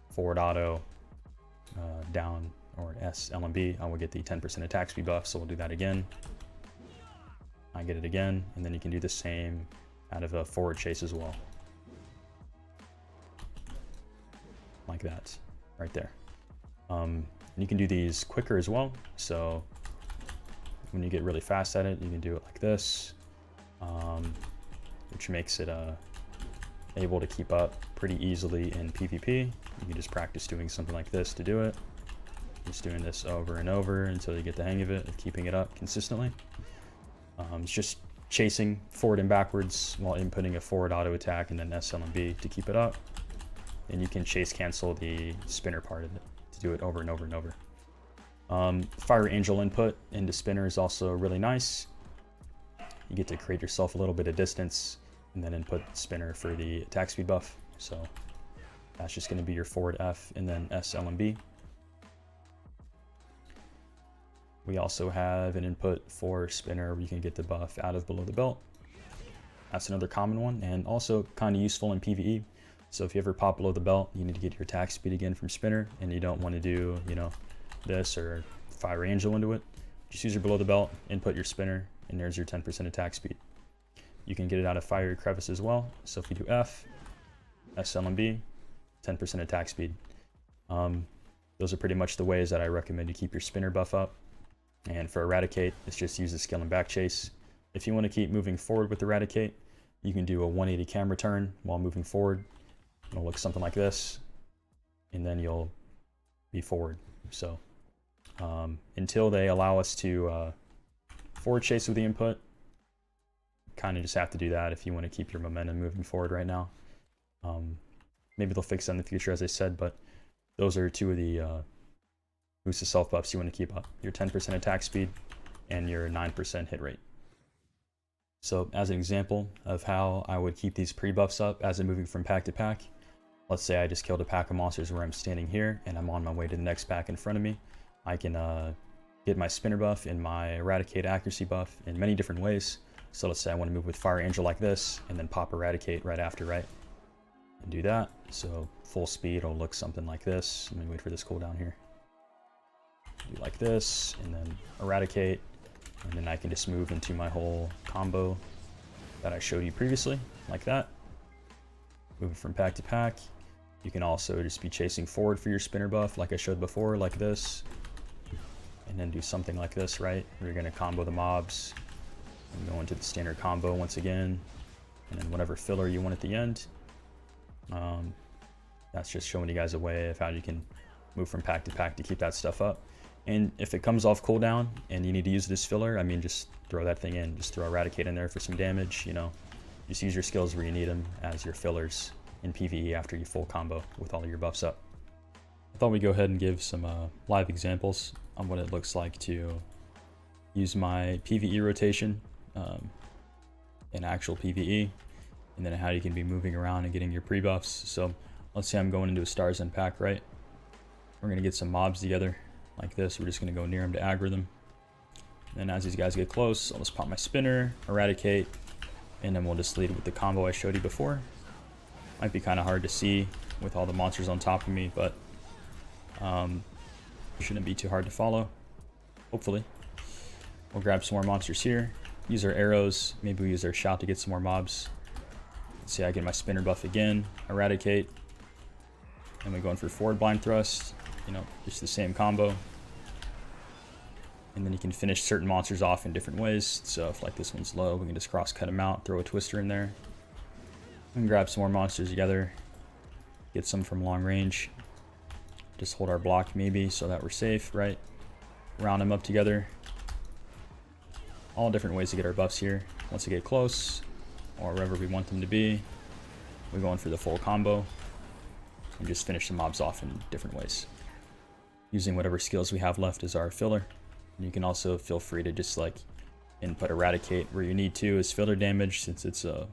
[SPEAKER 1] forward auto, down, or S LMB, I will get the 10% attack speed buff. So we'll do that again. I get it again, and then you can do the same out of a forward chase as well. Like that, right there. You can do these quicker as well. So when you get really fast at it, you can do it like this, which makes it able to keep up pretty easily in PvP. You can just practice doing something like this to do it. Just doing this over and over until you get the hang of it, of keeping it up consistently. It's just chasing forward and backwards while inputting a forward auto attack and then SLMB to keep it up. And you can chase cancel the Spinner part of it to do it over and over and over. Fire Angel input into Spinner is also really nice. You get to create yourself a little bit of distance and then input Spinner for the attack speed buff. So that's just going to be your forward F and then SLMB. We also have an input for Spinner where you can get the buff out of below the belt. That's another common one, and also kind of useful in PvE. So if you ever pop below the belt, you need to get your attack speed again from Spinner, and you don't want to do, you know, this or Fire Angel into it. Just use your below the belt, input your Spinner, and there's your 10% attack speed. You can get it out of Fiery Crevice as well. So if you do F, SLMB, 10% attack speed. Those are pretty much the ways that I recommend you keep your Spinner buff up. And for Eradicate, it's just use the skill and back chase. If you want to keep moving forward with Eradicate, you can do a 180 camera turn while moving forward. It'll look something like this, and then you'll be forward. So until they allow us to forward chase with the input, kind of just have to do that if you want to keep your momentum moving forward right now. Maybe they'll fix that in the future, as I said, but those are two of the Musa self buffs you want to keep up: your 10% attack speed and your 9% hit rate. So as an example of how I would keep these pre-buffs up as I'm moving from pack to pack, let's say I just killed a pack of monsters where I'm standing here and I'm on my way to the next pack in front of me. I can get my spinner buff and my Eradicate accuracy buff in many different ways. So let's say I want to move with Fire Angel like this, and then pop Eradicate right after, right? And do that. So full speed will look something like this. Let me wait for this cooldown here. Do like this, and then Eradicate, and then I can just move into my whole combo that I showed you previously, like that. Moving from pack to pack. You can also just be chasing forward for your spinner buff, like I showed before, like this. And then do something like this, right? Where you're going to combo the mobs, and go into the standard combo once again, and then whatever filler you want at the end. That's just showing you guys a way of how you can move from pack to pack to keep that stuff up. And if it comes off cooldown and you need to use this filler, I mean, just throw that thing in. Just throw Eradicate in there for some damage, you know. Just use your skills where you need them as your fillers in PvE after you full combo with all of your buffs up. I thought we'd go ahead and give some live examples on what it looks like to use my PvE rotation in actual PvE, and then how you can be moving around and getting your pre-buffs. So let's say I'm going into a Stars End pack, right? We're going to get some mobs together like this. We're just going to go near them to aggro them. And then as these guys get close, I'll just pop my spinner, Eradicate, and then we'll just lead with the combo I showed you before. Might be kind of hard to see with all the monsters on top of me, but shouldn't be too hard to follow, hopefully. We'll grab some more monsters here, use our arrows, maybe we use our shout to get some more mobs. Let's see, I get my spinner buff again, Eradicate, and we go in for forward blind thrust, you know, just the same combo. And then you can finish certain monsters off in different ways. So if like this one's low, we can just cross cut them out, throw a twister in there, and grab some more monsters together, get some from long range. Just hold our block maybe so that we're safe, right? Round them up together. All different ways to get our buffs here. Once we get close, or wherever we want them to be, we're going for the full combo and just finish the mobs off in different ways, using whatever skills we have left as our filler. And you can also feel free to just like input Eradicate where you need to as filler damage, since it's a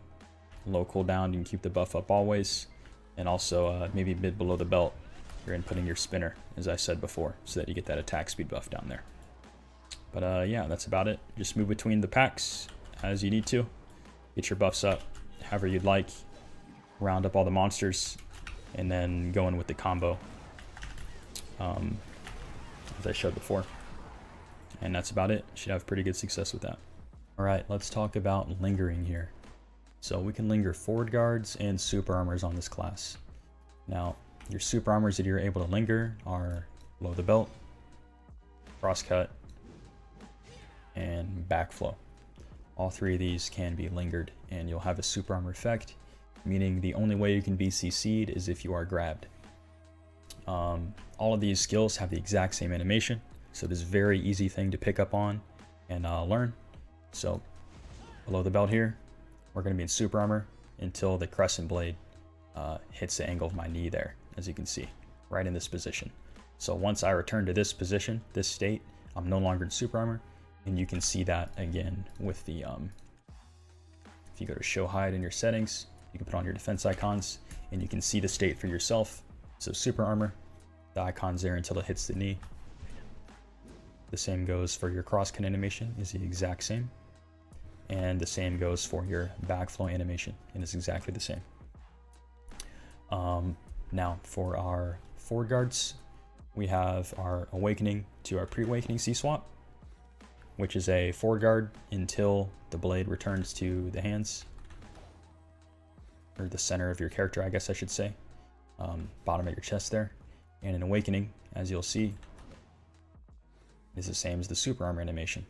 [SPEAKER 1] low cooldown. You can keep the buff up always, and also maybe mid below the belt you're inputting your spinner, as I said before, so that you get that attack speed buff down there. But yeah, that's about it. Just move between the packs as you need to, get your buffs up however you'd like, round up all the monsters, and then go in with the combo as I showed before. And that's about it. Should have pretty good success with that. All right, let's talk about lingering here. So we can linger forward guards and super armors on this class. Now, your super armors that you're able to linger are below the belt, crosscut, and backflow. All three of these can be lingered, and you'll have a super armor effect, meaning the only way you can be CC'd is if you are grabbed. All of these skills have the exact same animation, so this is a very easy thing to pick up on and learn. So below the belt here, we're going to be in super armor until the crescent blade hits the angle of my knee there, as you can see, right in this position. So once I return to this position, this state, I'm no longer in super armor, and you can see that again with the, if you go to show hide in your settings, you can put on your defense icons, and you can see the state for yourself. So super armor, the icon's there until it hits the knee. The same goes for your crosscut animation, is the exact same. And the same goes for your backflow animation, and it's exactly the same. Now for our forward guards, we have our awakening to our pre-awakening C-swap, which is a forward guard until the blade returns to the hands, or the center of your character, I guess I should say, bottom of your chest there. And an awakening, as you'll see, is the same as the super armor animation.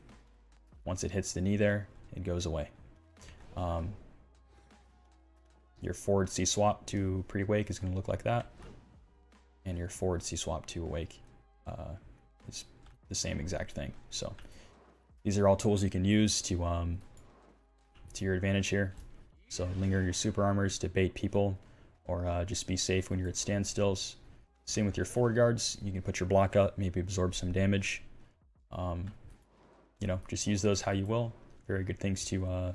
[SPEAKER 1] Once it hits the knee there, it goes away. Your forward C-swap to pre-awake is going to look like that, and your forward C-swap to awake is the same exact thing. So these are all tools you can use to your advantage here. So linger your super armors to bait people, or just be safe when you're at standstills. Same with your forward guards. You can put your block up, maybe absorb some damage. You know, just use those how you will. Very good things to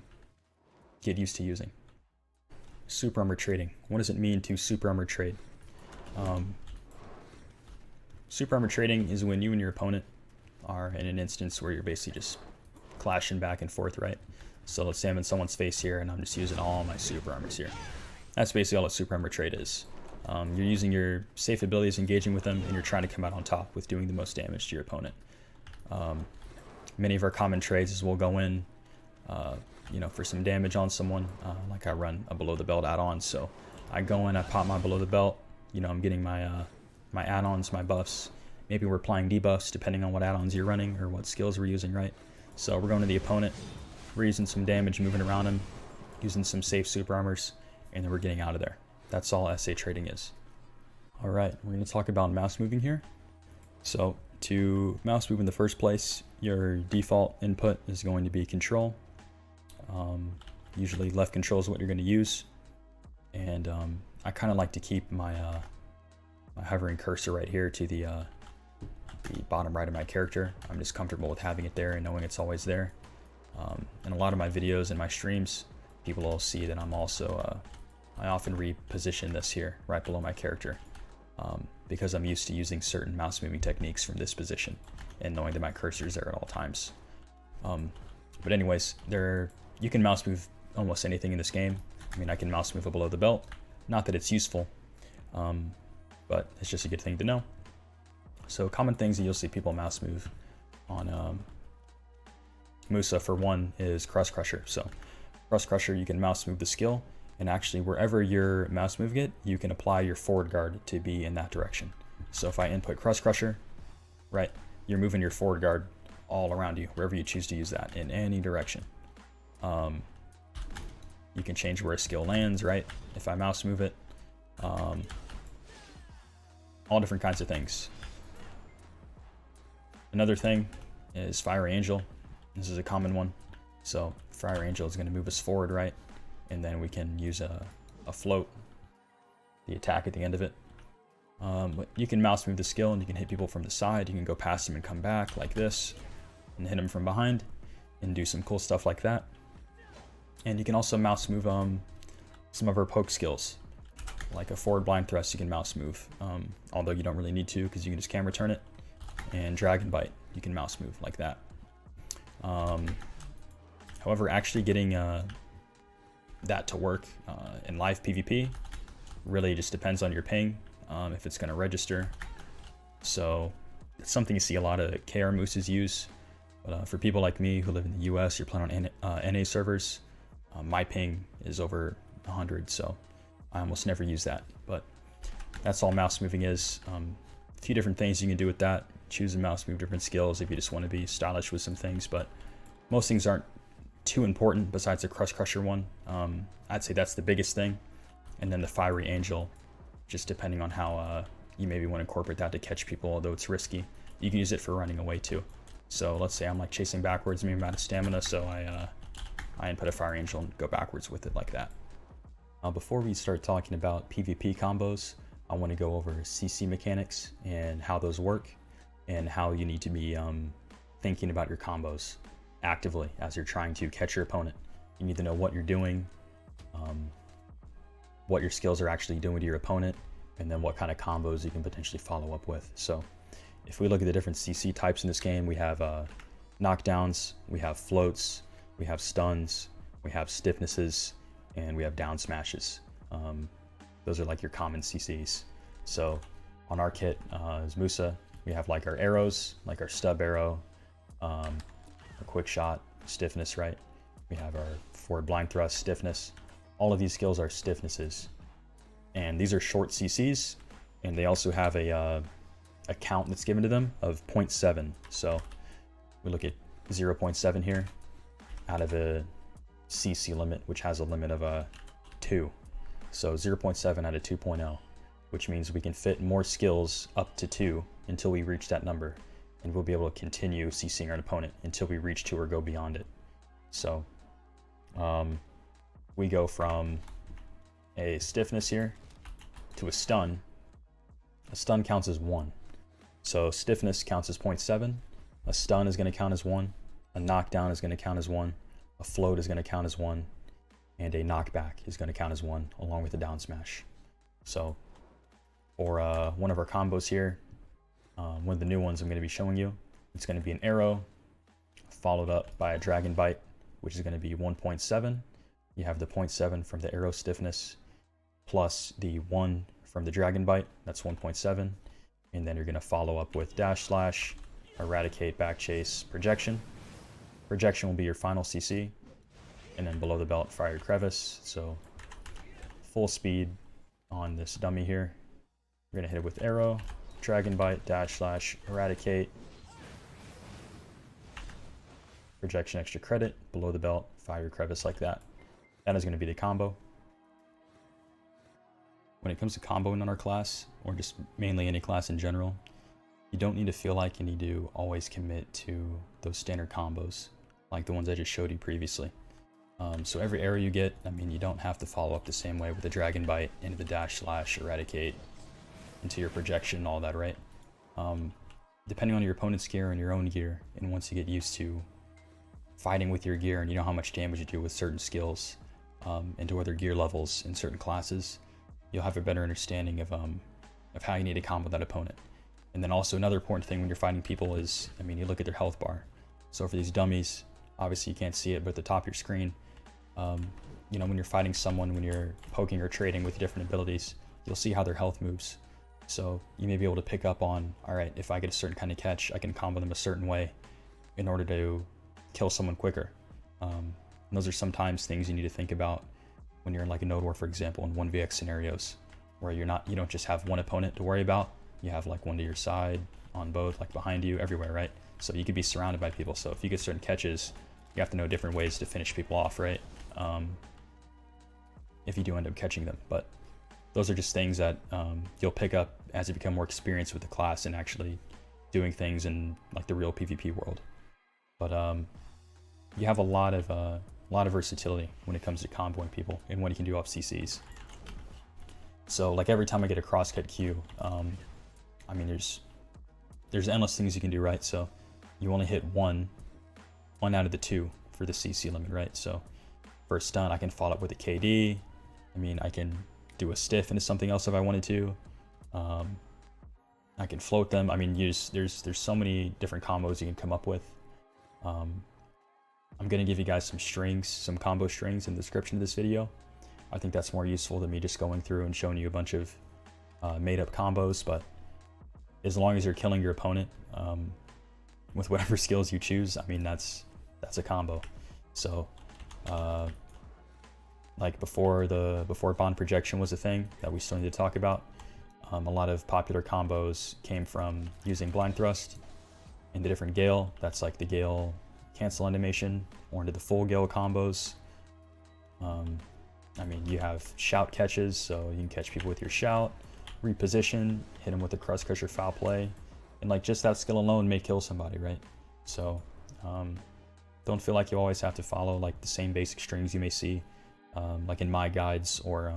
[SPEAKER 1] get used to using. Super armor trading. What does it mean to super armor trade? super armor trading is when you and your opponent are in an instance where you're basically just clashing back and forth, right? So let's say I'm in someone's face here and I'm just using all my super armors here. That's basically all a super armor trade is. You're using your safe abilities, engaging with them, and you're trying to come out on top with doing the most damage to your opponent. Many of our common trades is we'll go in, you know, for some damage on someone. Like I run a below the belt add-on, so I go in, I pop my below the belt. You know, I'm getting my my add-ons, my buffs. Maybe we're applying debuffs depending on what add-ons you're running or what skills we're using, right? So we're going to the opponent, we're using some damage, moving around him, using some safe super armors, and then we're getting out of there. That's all SA trading is. All right, we're going to talk about mouse moving here. So to mouse move in the first place, your default input is going to be control. Usually left control is what you're going to use. And I kind of like to keep my, my hovering cursor right here to the bottom right of my character. I'm just comfortable with having it there and knowing it's always there. In a lot of my videos and my streams, people will see that I'm also, I often reposition this here right below my character because I'm used to using certain mouse moving techniques from this position and knowing that my cursor is there at all times. But anyways, you can mouse move almost anything in this game. I mean, I can mouse move below the belt. Not that it's useful, but it's just a good thing to know. So common things that you'll see people mouse move on Musa, for one, is Crust Crusher. So Crust Crusher, you can mouse move the skill, and actually wherever your mouse move it, you can apply your forward guard to be in that direction. So if I input Crust Crusher, right, you're moving your forward guard all around you, wherever you choose to use that, in any direction. You can change where a skill lands, right? If I mouse move it, all different kinds of things. Another thing is Fiery Angel. This is a common one. So Fiery Angel is going to move us forward, right? And then we can use a float, the attack at the end of it. But you can mouse move the skill and you can hit people from the side. You can go past them and come back like this and hit them from behind and do some cool stuff like that. And you can also mouse move some of our poke skills, like a forward blind thrust. You can mouse move, although you don't really need to because you can just camera turn it. And Dragon Bite, you can mouse move like that. However, actually getting that to work in live PvP really just depends on your ping, if it's going to register. So it's something you see a lot of KR Mooses use. But for people like me who live in the US, you're playing on NA servers, my ping is over 100, so I almost never use that. But that's all mouse moving is. A few different things you can do with that. Choose and mouse move different skills if you just want to be stylish with some things, but most things aren't too important besides the Crust Crusher one. I'd say that's the biggest thing. And then the Fiery Angel, just depending on how you maybe want to incorporate that to catch people, although it's risky. You can use it for running away too. So let's say I'm like chasing backwards, maybe I'm out of stamina, so I input a Fire Angel and go backwards with it like that. Before we start talking about PvP combos, I want to go over CC mechanics and how those work and how you need to be thinking about your combos actively as you're trying to catch your opponent. You need to know what you're doing, what your skills are actually doing to your opponent, and then what kind of combos you can potentially follow up with. So if we look at the different CC types in this game, we have knockdowns, we have floats, we have stuns, we have stiffnesses, and we have down smashes. Those are like your common CCs. So on our kit as Musa, we have like our arrows, like our stub arrow, a quick shot, stiffness, right? We have our forward blind thrust, stiffness. All of these skills are stiffnesses. And these are short CCs, and they also have a count that's given to them of 0.7. So we look at 0.7 here out of a CC limit, which has a limit of 2. So 0.7 out of 2.0, which means we can fit more skills up to 2 until we reach that number, and we'll be able to continue CCing our opponent until we reach 2 or go beyond it. So we go from a stiffness here to a stun. A stun counts as 1. So stiffness counts as 0.7, a stun is going to count as 1, a knockdown is going to count as 1, a float is going to count as 1, and a knockback is going to count as 1, along with a down smash. So for one of our combos here, One of the new ones I'm going to be showing you. It's going to be an arrow followed up by a dragon bite, which is going to be 1.7. You have the 0.7 from the arrow stiffness plus the 1 from the dragon bite, that's 1.7. And then you're going to follow up with dash slash, eradicate, back chase, projection. Projection will be your final CC. And then below the belt, fiery crevice. So full speed on this dummy here. You're going to hit it with arrow, dragon bite, dash slash, eradicate, projection extra credit, below the belt, fiery crevice, like that. That is going to be the combo. When it comes to comboing on our class, or just mainly any class in general, you don't need to feel like you need to always commit to those standard combos, like the ones I just showed you previously. So every arrow you get, I mean, you don't have to follow up the same way with the dragon bite into the dash slash, eradicate, into your projection and all that, right? Depending on your opponent's gear and your own gear, and once you get used to fighting with your gear and you know how much damage you do with certain skills, and to other gear levels in certain classes, you'll have a better understanding of how you need to combo that opponent. And then also another important thing when you're fighting people is, I mean, you look at their health bar. So for these dummies, obviously you can't see it, but at the top of your screen, you know, when you're fighting someone, when you're poking or trading with different abilities, you'll see how their health moves. So you may be able to pick up on, all right, if I get a certain kind of catch, I can combo them a certain way in order to kill someone quicker. And those are sometimes things you need to think about when you're in like a node war, for example, in 1vx scenarios, where you don't just have one opponent to worry about. You have like one to your side, on both, like behind you, everywhere, right? So you could be surrounded by people. So if you get certain catches, you have to know different ways to finish people off, right? If you do end up catching them. But those are just things that you'll pick up as you become more experienced with the class and actually doing things in like the real PvP world. But you have a lot of versatility when it comes to comboing people and what you can do off CCs. So like every time I get a crosscut Q, I mean, there's endless things you can do, right? So you only hit one out of the 2 for the CC limit, right? So for a stun, I can follow up with a KD. I mean, I can do a stiff into something else if I wanted to. I can float them. I mean, there's so many different combos you can come up with. I'm going to give you guys some strings, some combo strings in the description of this video. I think that's more useful than me just going through and showing you a bunch of made up combos, but as long as you're killing your opponent with whatever skills you choose, I mean, that's a combo. So like before BON projection was a thing that we still need to talk about, a lot of popular combos came from using blind thrust into different Gale. That's like the Gale cancel animation, or into the full Gale combos. I mean, you have shout catches, so you can catch people with your shout, reposition, hit them with the Crust Crusher foul play, and like just that skill alone may kill somebody, right? So don't feel like you always have to follow like the same basic strings you may see like in my guides or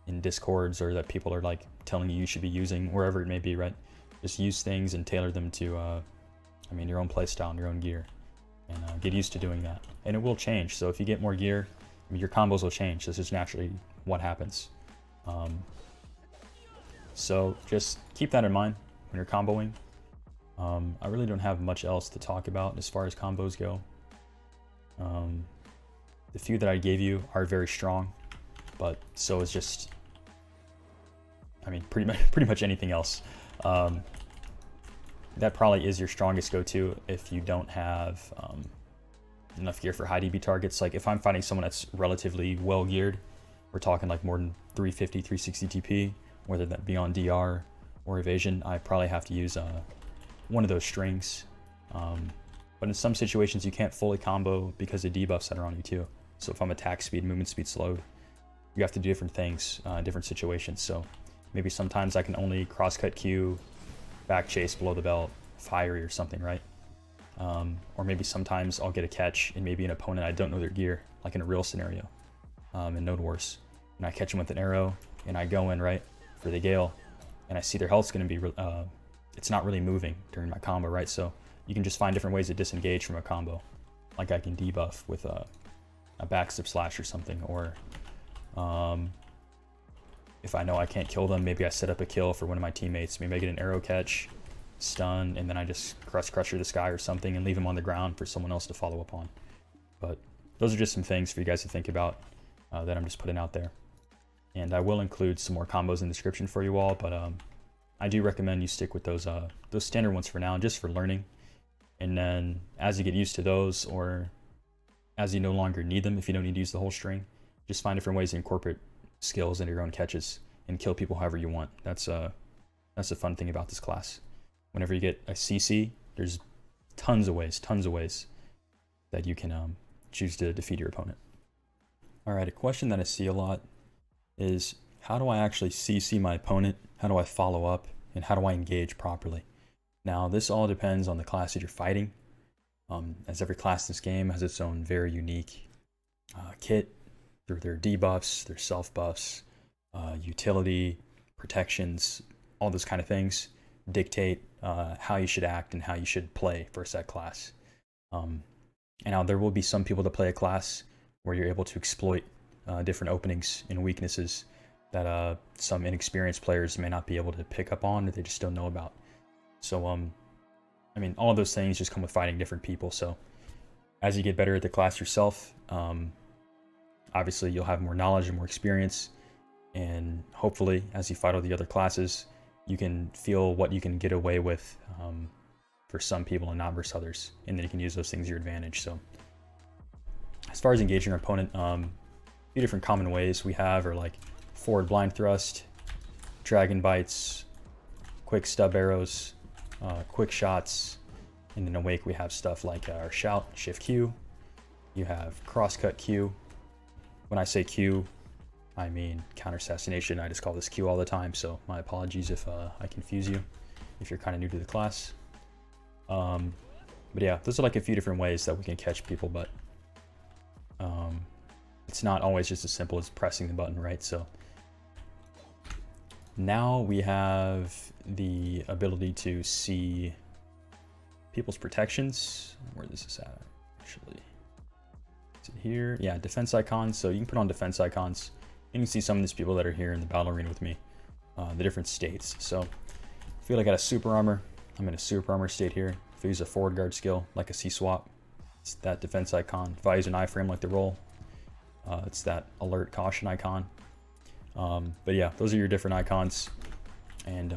[SPEAKER 1] in discords, or that people are like telling you should be using, wherever it may be, right? Just use things and tailor them to I mean, your own playstyle and your own gear, and get used to doing that. And it will change. So if you get more gear, I mean, your combos will change. This is naturally what happens. So just keep that in mind when you're comboing. I really don't have much else to talk about as far as combos go. The few that I gave you are very strong, but so is just, I mean, pretty much anything else. That probably is your strongest go-to if you don't have enough gear for high DB targets. Like if I'm fighting someone that's relatively well geared, we're talking like more than 350, 360 TP, whether that be on DR or evasion, I probably have to use one of those strings. But in some situations you can't fully combo because of debuffs that are on you too. So if I'm attack speed, movement speed slowed, you have to do different things, different situations. So maybe sometimes I can only crosscut Q, back chase below the belt, fiery or something, right? Or maybe sometimes I'll get a catch and maybe an opponent I don't know their gear, like in a real scenario in Node Wars, and I catch them with an arrow and I go in right for the Gale, and I see their health's going to be it's not really moving during my combo, right? So you can just find different ways to disengage from a combo, like I can debuff with a backstep slash or something, or if I know I can't kill them, maybe I set up a kill for one of my teammates. Maybe I get an arrow catch, stun, and then I just crusher this guy or something and leave him on the ground for someone else to follow up on. But those are just some things for you guys to think about that I'm just putting out there. And I will include some more combos in the description for you all, but I do recommend you stick with those standard ones for now, just for learning. And then as you get used to those, or as you no longer need them, if you don't need to use the whole string, just find different ways to incorporate skills into your own catches and kill people however you want. That's the fun thing about this class. Whenever you get a CC, there's tons of ways that you can choose to defeat your opponent. All right, a question that I see a lot is, how do I actually CC my opponent? How do I follow up? And how do I engage properly? Now, this all depends on the class that you're fighting, as every class in this game has its own very unique kit through their debuffs, their self buffs, utility, protections, all those kind of things dictate how you should act and how you should play versus that class. And now there will be some people that play a class where you're able to exploit different openings and weaknesses that some inexperienced players may not be able to pick up on, or they just don't know about. So, I mean, all of those things just come with fighting different people. So as you get better at the class yourself, obviously you'll have more knowledge and more experience. And hopefully, as you fight all the other classes, you can feel what you can get away with for some people and not versus others. And then you can use those things to your advantage. So as far as engaging your opponent, a few different common ways we have are like forward blind thrust, dragon bites, quick stub arrows, quick shots, and in Awake we have stuff like our shout, shift Q. You have crosscut Q. When I say Q, I mean counter assassination. I just call this Q all the time, so my apologies if I confuse you, if you're kind of new to the class. But yeah, those are like a few different ways that we can catch people, but it's not always just as simple as pressing the button, right? So now we have the ability to see people's protections. Where this is at, actually. Is it here? Yeah, defense icons. So you can put on defense icons. You can see some of these people that are here in the battle arena with me, the different states. So I feel like I got a super armor. I'm in a super armor state here. If I use a forward guard skill, like a C-swap, it's that defense icon. If I use an iframe like the roll, it's that alert caution icon. But yeah, those are your different icons. And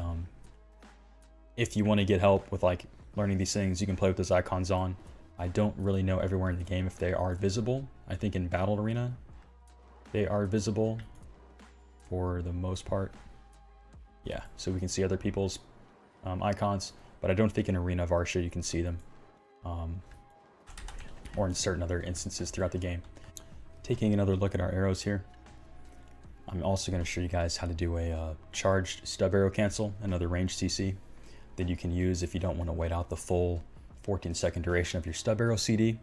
[SPEAKER 1] if you want to get help with like learning these things, you can play with those icons on. I don't really know everywhere in the game if they are visible. I think in Battle Arena, they are visible for the most part. Yeah, so we can see other people's icons, but I don't think in Arena of Arsha you can see them. Or in certain other instances throughout the game. Taking another look at our arrows here. I'm also going to show you guys how to do a charged stub arrow cancel, another range CC that you can use if you don't want to wait out the full 14-second duration of your stub arrow CD.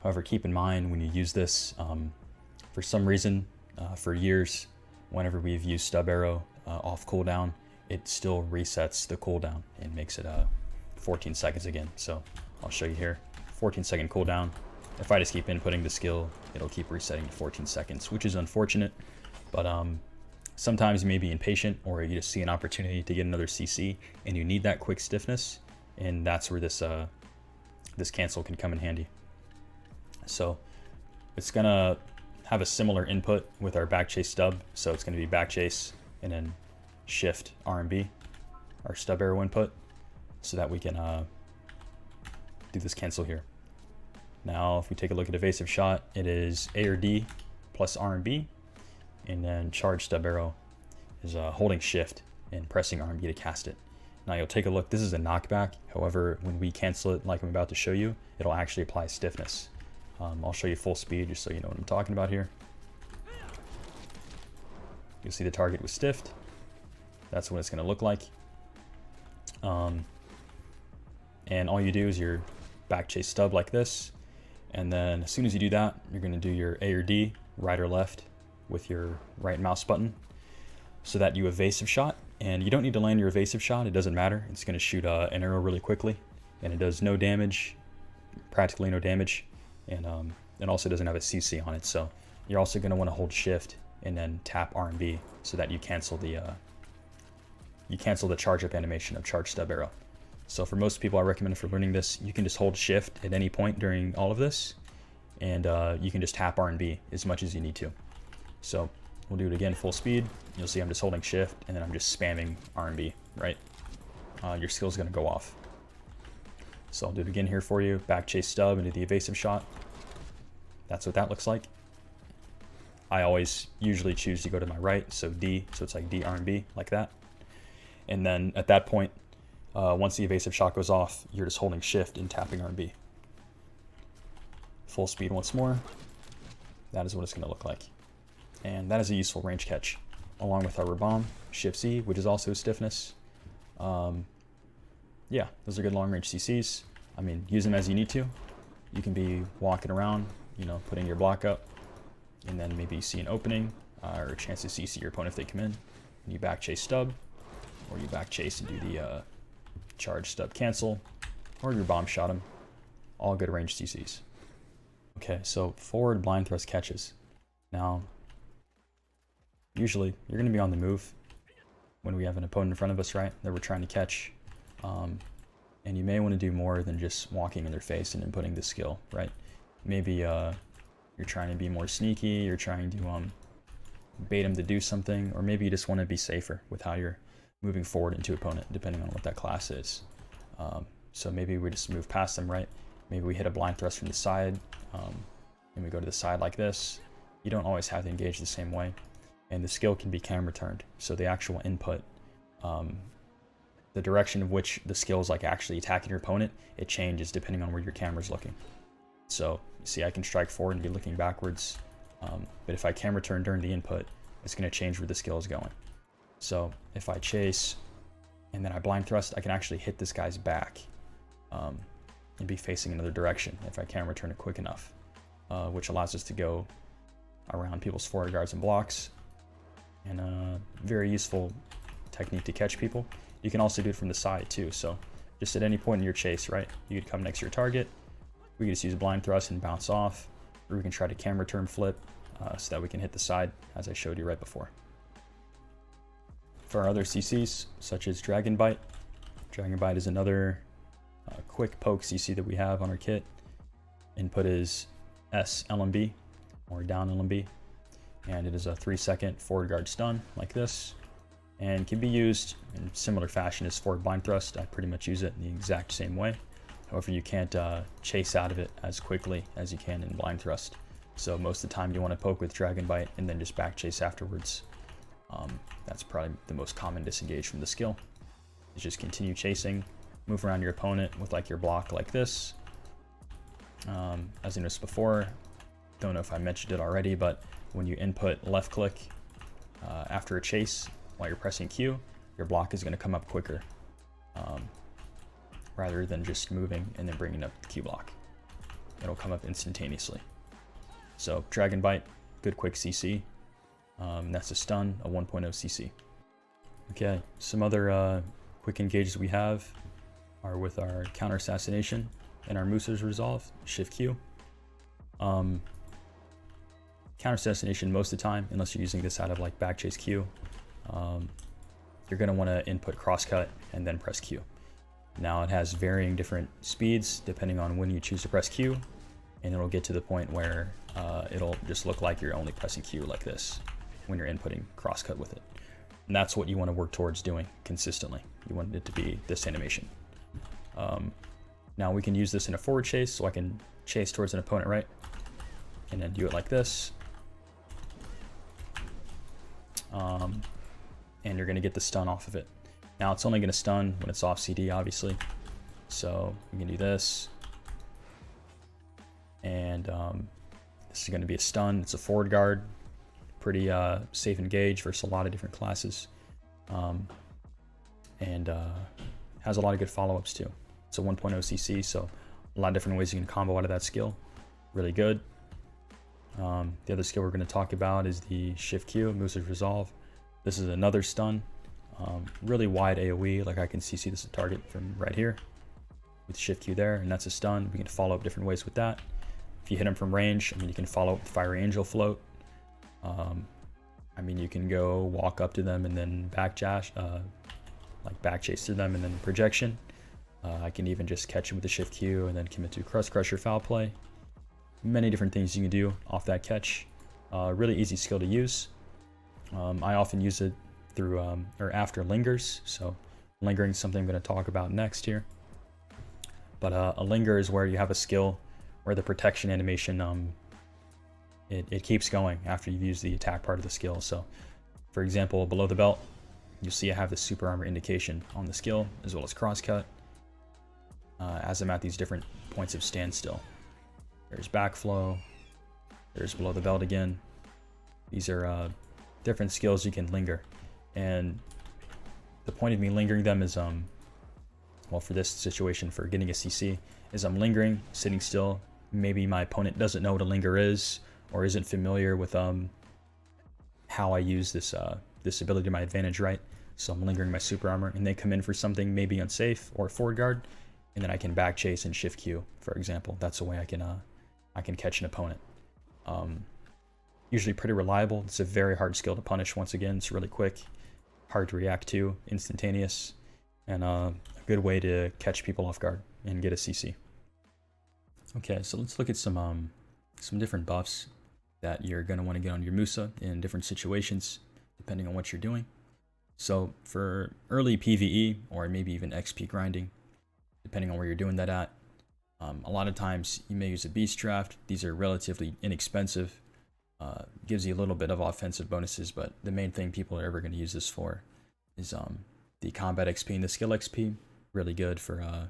[SPEAKER 1] However, keep in mind when you use this, for some reason, for years, whenever we've used stub arrow off cooldown, it still resets the cooldown and makes it 14 seconds again. So I'll show you here, 14-second cooldown. If I just keep inputting the skill, it'll keep resetting to 14 seconds, which is unfortunate. But sometimes you may be impatient, or you just see an opportunity to get another CC and you need that quick stiffness, and that's where this this cancel can come in handy. So it's gonna have a similar input with our back chase stub. So it's gonna be back chase and then shift R&B, our stub arrow input, so that we can do this cancel here. Now, if we take a look at evasive shot, it is A or D plus R&B. And then charge stub arrow is holding shift and pressing R&B to cast it. Now you'll take a look, this is a knockback. However, when we cancel it like I'm about to show you, it'll actually apply stiffness. I'll show you full speed just so you know what I'm talking about here. You'll see the target was stiffed. That's what it's going to look like. And all you do is your back chase stub like this. And then as soon as you do that, you're going to do your A or D, right or left, with your right mouse button, so that you evasive shot. And you don't need to land your evasive shot, it doesn't matter. It's going to shoot an arrow really quickly, and it does no damage, practically no damage, and it also doesn't have a CC on it. So you're also going to want to hold shift and then tap R&B so that you cancel the charge up animation of charge stub arrow. So for most people, I recommend for learning this, you can just hold shift at any point during all of this, and you can just tap R&B as much as you need to. So we'll do it again full speed. You'll see I'm just holding shift, and then I'm just spamming R&B, right? Your skill's gonna go off. So I'll do it again here for you. Back chase stub into the evasive shot. That's what that looks like. I always usually choose to go to my right, so D, so it's like D R&B, like that. And then at that point, once the evasive shot goes off, you're just holding shift and tapping R&B. Full speed once more. That is what it's gonna look like. And that is a useful range catch, along with our bomb, shift C, which is also stiffness. Yeah, those are good long range CCs. I mean, use them as you need to. You can be walking around, you know, putting your block up, and then maybe you see an opening or a chance to CC your opponent if they come in. And you back chase stub, or you back chase and do the charge stub cancel, or your bomb shot him. All good range CCs. Okay, so forward blind thrust catches. Now, usually you're going to be on the move when we have an opponent in front of us, right, that we're trying to catch. And you may want to do more than just walking in their face and inputting the skill, right? Maybe you're trying to be more sneaky, you're trying to bait them to do something, or maybe you just want to be safer with how you're moving forward into opponent, depending on what that class is. So maybe we just move past them, right? Maybe we hit a blind thrust from the side, and we go to the side like this. You don't always have to engage the same way. And the skill can be camera turned. So the actual input, the direction of which the skill is like actually attacking your opponent, it changes depending on where your camera's looking. So you see I can strike forward and be looking backwards, but if I camera turn during the input, it's going to change where the skill is going. So if I chase and then I blind thrust, I can actually hit this guy's back and be facing another direction if I camera turn it quick enough, which allows us to go around people's forward guards and blocks. And a very useful technique to catch people. You can also do it from the side too. So just at any point in your chase, right? You could come next to your target. We can just use a blind thrust and bounce off, or we can try to camera turn flip so that we can hit the side as I showed you right before. For our other CCs, such as Dragon Bite. Dragon Bite is another quick poke CC that we have on our kit. Input is S LMB or down LMB. And it is a 3-second forward guard stun like this, and can be used in similar fashion as forward blind thrust. I pretty much use it in the exact same way. However, you can't chase out of it as quickly as you can in blind thrust. So most of the time you want to poke with Dragon Bite and then just back chase afterwards. That's probably the most common disengage from the skill. Is just continue chasing, move around your opponent with like your block like this. As I noticed before, don't know if I mentioned it already, but when you input left click after a chase while you're pressing Q, your block is going to come up quicker rather than just moving and then bringing up the Q block. It'll come up instantaneously. So Dragon Bite, good quick CC. That's a stun, a 1.0 CC. Okay, some other quick engages we have are with our counter assassination and our Musa's resolve, shift Q. Counter assassination most of the time, unless you're using this out of like back chase Q, you're going to want to input crosscut and then press Q. Now it has varying different speeds depending on when you choose to press Q, and it'll get to the point where it'll just look like you're only pressing Q like this when you're inputting crosscut with it. And that's what you want to work towards doing consistently. You want it to be this animation. Now we can use this in a forward chase, so I can chase towards an opponent, right? And then do it like this. And you're going to get the stun off of it. Now it's only going to stun when it's off CD, obviously. So we can do this. And this is going to be a stun. It's a forward guard. Pretty safe engage versus a lot of different classes. And has a lot of good follow-ups too. It's a 1.0 CC, so a lot of different ways you can combo out of that skill. Really good. The other skill we're going to talk about is the Shift Q, Musa's Resolve. This is another stun. Really wide AoE, like I can CC this target from right here with Shift Q there, and that's a stun. We can follow up different ways with that. If you hit him from range, I mean, you can follow up with Fiery Angel Float. I mean, you can go walk up to them and then back chase through them and then projection. I can even just catch him with the shift Q and then commit to Crust Crusher foul play. Many different things you can do off that catch. Really easy skill to use. I often use it through or after lingers. So lingering is something I'm going to talk about next here. But a linger is where you have a skill where the protection animation it keeps going after you've used the attack part of the skill. So for example, below the belt, you'll see I have the super armor indication on the skill as well as crosscut as I'm at these different points of standstill. There's backflow, there's below the belt again. These are different skills you can linger, and the point of me lingering them is well, for this situation, for getting a CC, is I'm lingering, sitting still. Maybe my opponent doesn't know what a linger is or isn't familiar with how I use this this ability to my advantage, right? So I'm lingering my super armor, and they come in for something maybe unsafe or forward guard, and then I can back chase and shift Q, for example. That's a way I can catch an opponent. Usually pretty reliable. It's a very hard skill to punish. Once again, it's really quick, hard to react to, instantaneous, and a good way to catch people off guard and get a CC. Okay, so let's look at some different buffs that you're going to want to get on your Musa in different situations, depending on what you're doing. So for early PvE, or maybe even XP grinding, depending on where you're doing that at, a lot of times you may use a beast draft. These are relatively inexpensive, gives you a little bit of offensive bonuses, but the main thing people are ever going to use this for is the combat XP and the skill XP. Really good for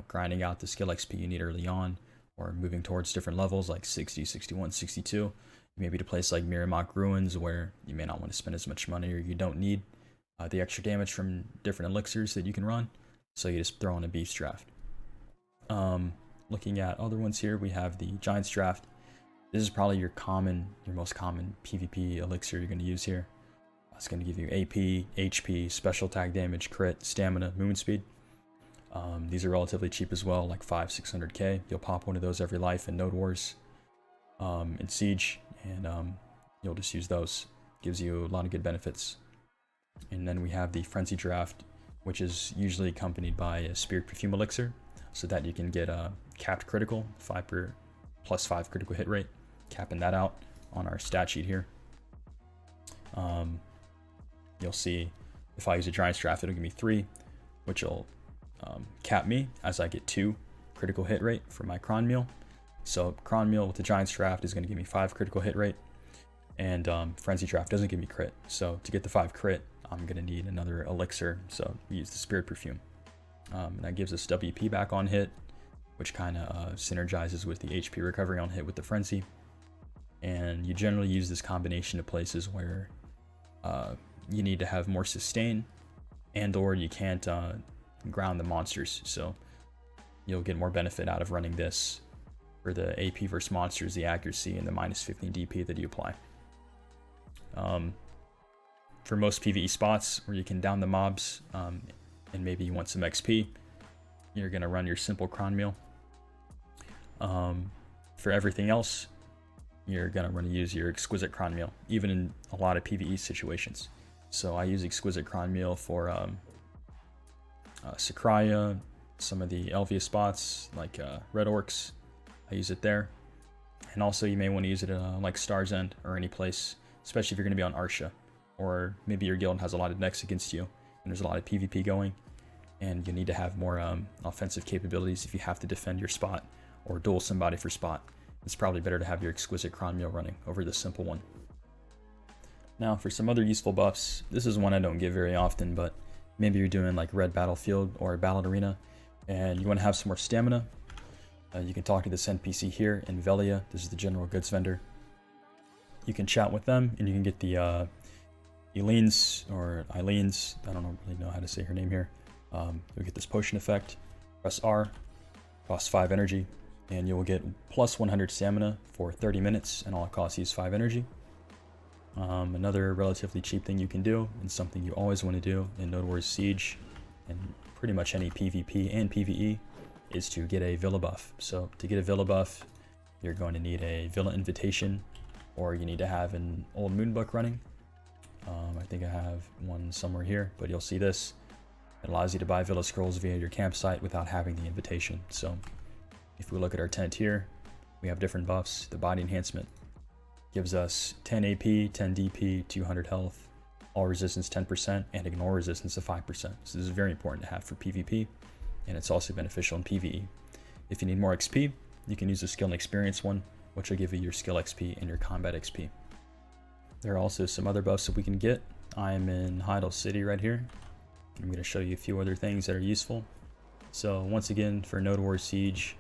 [SPEAKER 1] grinding out the skill XP you need early on, or moving towards different levels like 60, 61, 62. Maybe to place like Miramok Ruins, where you may not want to spend as much money, or you don't need the extra damage from different elixirs that you can run, so you just throw in a beast draft. Looking at other ones here, we have the Giants draft. This is probably your most common PvP elixir you're going to use here. It's going to give you AP, HP, special attack damage, crit, stamina, movement speed. These are relatively cheap as well, like 500-600k. You'll pop one of those every life in Node Wars, in Siege, and you'll just use those. Gives you a lot of good benefits. And then we have the Frenzy draft, which is usually accompanied by a Spirit Perfume elixir, so that you can get a capped critical, +5 critical hit rate, capping that out on our stat sheet here. You'll see if I use a Giants draft, it'll give me 3, which will cap me as I get 2 critical hit rate for my Cron Meal. So Cron Meal with the Giants draft is going to give me 5 critical hit rate, and Frenzy draft doesn't give me crit. So to get the 5 crit, I'm going to need another elixir, so we use the Spirit Perfume. And that gives us WP back on hit, which kind of synergizes with the HP recovery on hit with the Frenzy. And you generally use this combination of places where you need to have more sustain, and or you can't ground the monsters, so you'll get more benefit out of running this for the AP versus monsters, the accuracy, and the -15 DP that you apply. For most PvE spots where you can down the mobs, and maybe you want some XP, you're going to run your simple Cron Meal. For everything else, you're going to use your Exquisite Cron Meal, even in a lot of PvE situations. So I use Exquisite Cron Meal for Sakraya, some of the Elvia spots like Red Orcs. I use it there. And also you may want to use it like Star's End or any place, especially if you're going to be on Arsha, or maybe your guild has a lot of decks against you and there's a lot of PvP going, and you need to have more offensive capabilities if you have to defend your spot or duel somebody for spot. It's probably better to have your Exquisite Cron Meal running over the simple one. Now for some other useful buffs, this is one I don't give very often, but maybe you're doing like Red Battlefield or Battle Arena and you want to have some more stamina. You can talk to this NPC here in Velia. This is the general goods vendor. You can chat with them and you can get the Eileens, I don't really know how to say her name here. You'll get this potion effect. Press R, costs 5 energy, and you will get plus 100 stamina for 30 minutes, and all it costs you is 5 energy. Another relatively cheap thing you can do, and something you always want to do in Node Wars Siege, and pretty much any PvP and PvE, is to get a Villa buff. So to get a Villa buff, you're going to need a Villa Invitation, or you need to have an Old Moon Book running. I think I have one somewhere here, but you'll see this. It allows you to buy Villa Scrolls via your campsite without having the invitation. So if we look at our tent here, we have different buffs. The body enhancement gives us 10 AP, 10 DP, 200 health, all resistance 10%, and ignore resistance of 5%. So this is very important to have for PvP, and it's also beneficial in PvE. If you need more XP, you can use the skill and experience one, which will give you your skill XP and your combat XP. There are also some other buffs that we can get. I am in Heidel City right here. I'm going to show you a few other things that are useful. So once again, for Node War Siege,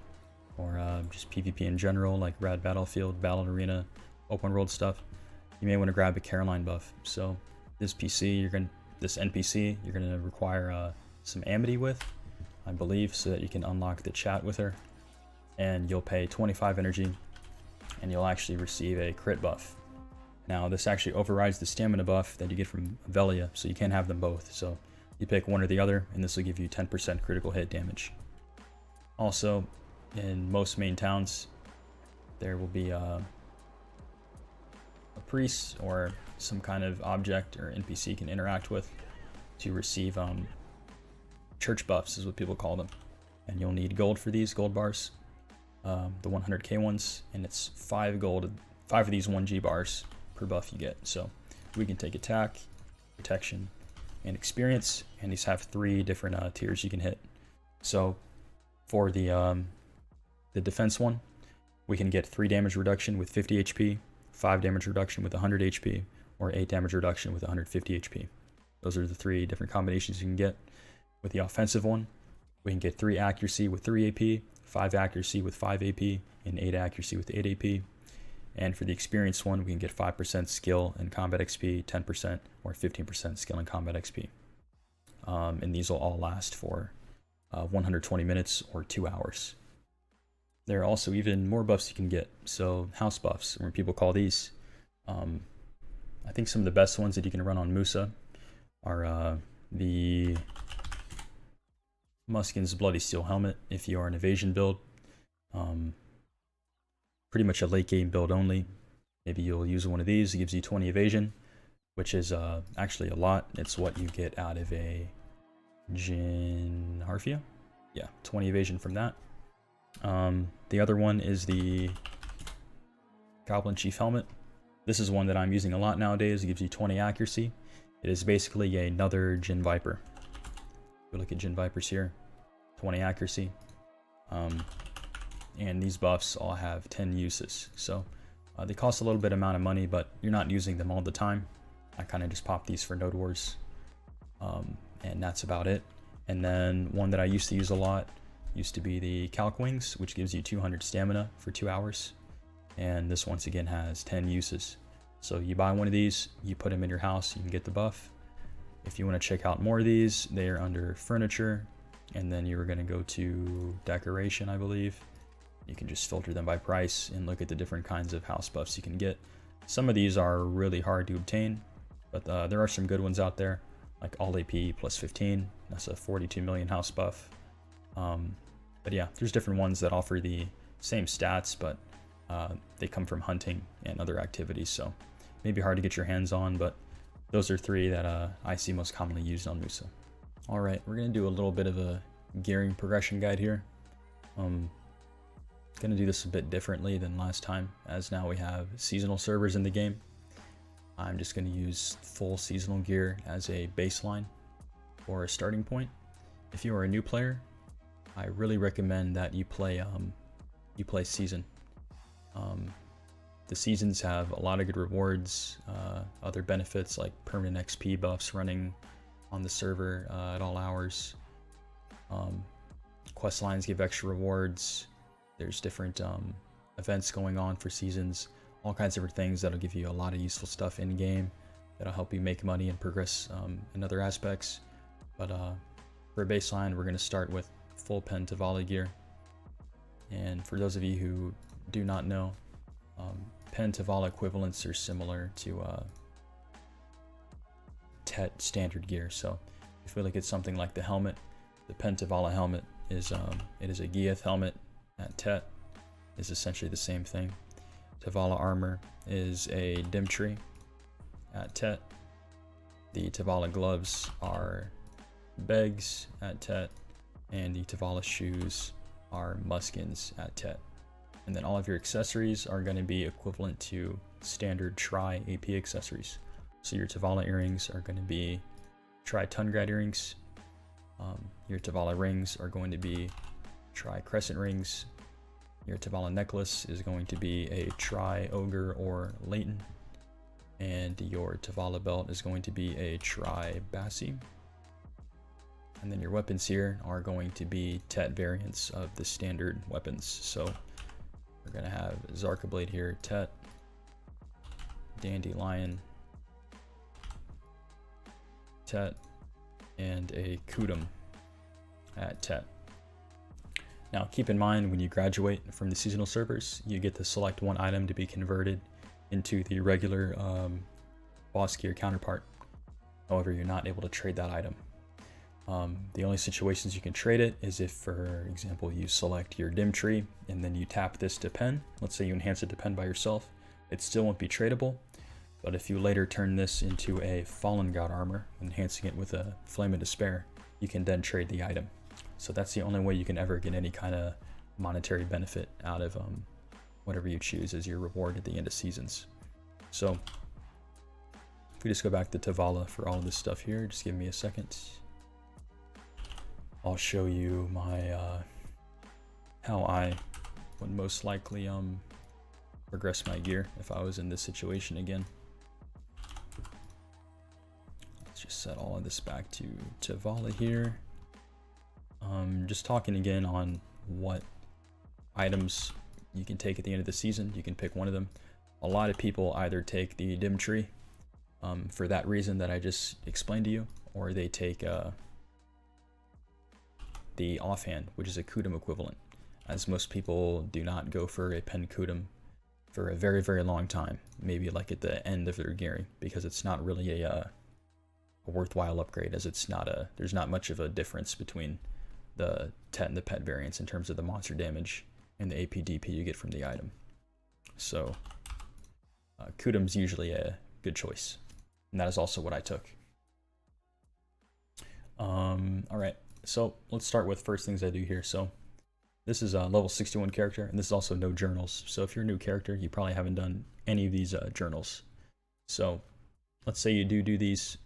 [SPEAKER 1] or just PvP in general, like Rad Battlefield, Battle Arena, open world stuff, you may want to grab a Caroline buff. So this NPC, you're gonna require some amity with, I believe, so that you can unlock the chat with her. And you'll pay 25 energy, and you'll actually receive a crit buff. Now this actually overrides the stamina buff that you get from Velia, so you can't have them both. So you pick one or the other, and this will give you 10% critical hit damage. Also, in most main towns, there will be a priest or some kind of object or NPC can interact with to receive church buffs, is what people call them. And you'll need gold for these gold bars, the 100k ones, and it's 5 of these 1g bars per buff you get. So we can take attack, protection, and experience, and these have 3 different tiers you can hit. So for the defense one, we can get 3 damage reduction with 50 HP, 5 damage reduction with 100 HP, or 8 damage reduction with 150 HP. Those are the 3 different combinations you can get. With the offensive one, we can get 3 accuracy with 3 AP, 5 accuracy with 5 AP, and 8 accuracy with 8 AP. And for the experienced one, we can get 5% skill and combat XP, 10% or 15% skill and combat XP. And these will all last for 120 minutes or 2 hours. There are also even more buffs you can get. So house buffs, or people call these. I think some of the best ones that you can run on Musa are the Muskin's Bloody Steel Helmet if you are an evasion build. Pretty much a late game build only. Maybe you'll use one of these. It gives you 20 evasion, which is actually a lot. It's what you get out of a Jin Harfia. Yeah, 20 evasion from that. The other one is the Goblin Chief Helmet. This is one that I'm using a lot nowadays. It gives you 20 accuracy. It is basically another Jin Viper. We look at Jin Vipers here, 20 accuracy. And these buffs all have 10 uses. So they cost a little bit amount of money, but you're not using them all the time. I kind of just pop these for Node Wars. And that's about it. And then one that I used to use a lot used to be the Calc Wings, which gives you 200 stamina for 2 hours. And this once again has 10 uses. So you buy one of these, you put them in your house, you can get the buff. If you want to check out more of these, they are under furniture, and then you're going to go to decoration, I believe. You can just filter them by price and look at the different kinds of house buffs you can get. Some of these are really hard to obtain, but there are some good ones out there, like All AP plus 15. That's a 42 million house buff. But yeah, there's different ones that offer the same stats, but they come from hunting and other activities, so maybe hard to get your hands on, but those are 3 that I see most commonly used on Musa. Alright, we're going to do a little bit of a gearing progression guide here. Going to do this a bit differently than last time, as now we have seasonal servers in the game. I'm just going to use full seasonal gear as a baseline for a starting point. If you are a new player, I really recommend that you play season. The seasons have a lot of good rewards, other benefits like permanent XP buffs running on the server at all hours. Quest lines give extra rewards. There's different events going on for seasons, all kinds of different things that'll give you a lot of useful stuff in game that'll help you make money and progress in other aspects. But for a baseline, we're going to start with full Pen Tavala gear. And for those of you who do not know, Pen Tavala equivalents are similar to Tet standard gear. So if we look at something like the helmet, the Pen Tavala helmet is it is a Gieth helmet at Tet, is essentially the same thing. Tavala armor is a Dimtree at Tet. The Tavala gloves are Begs at Tet, and the Tavala shoes are Muskins at Tet. And then all of your accessories are going to be equivalent to standard Tri AP accessories. So your Tavala earrings are going to be Tri Tungrad earrings. Your Tavala rings are going to be Tri Crescent rings. Your Tavala necklace is going to be a Tri Ogre or Leighton. And your Tavala belt is going to be a Tri Bassi. And then your weapons here are going to be Tet variants of the standard weapons. So we're going to have Zarka Blade here, Tet, Dandelion, Tet, and a Kudum at Tet. Now keep in mind, when you graduate from the seasonal servers, you get to select one item to be converted into the regular boss gear counterpart. However, you're not able to trade that item. The only situations you can trade it is if, for example, you select your dim tree and then you tap this to pen. Let's say you enhance it to pen by yourself. It still won't be tradable. But if you later turn this into a Fallen God armor, enhancing it with a Flame of Despair, you can then trade the item. So that's the only way you can ever get any kind of monetary benefit out of whatever you choose as your reward at the end of seasons. So if we just go back to Tavala for all of this stuff here, just give me a second. I'll show you my how I would most likely progress my gear if I was in this situation again. Let's just set all of this back to Tavala here. Just talking again on what items you can take at the end of the season. You can pick one of them. A lot of people either take the dim tree for that reason that I just explained to you, or they take the offhand, which is a Kudum equivalent, as most people do not go for a pen Kudum for a very, very long time, maybe like at the end of their gearing, because it's not really a worthwhile upgrade, as there's not much of a difference between the Tet and the Pet variants in terms of the monster damage and the AP DP you get from the item. So Kudum's usually a good choice, and that is also what I took. Alright, so let's start with first things I do here. So this is a level 61 character, and this is also no journals. So if you're a new character, you probably haven't done any of these journals. So let's say you do these,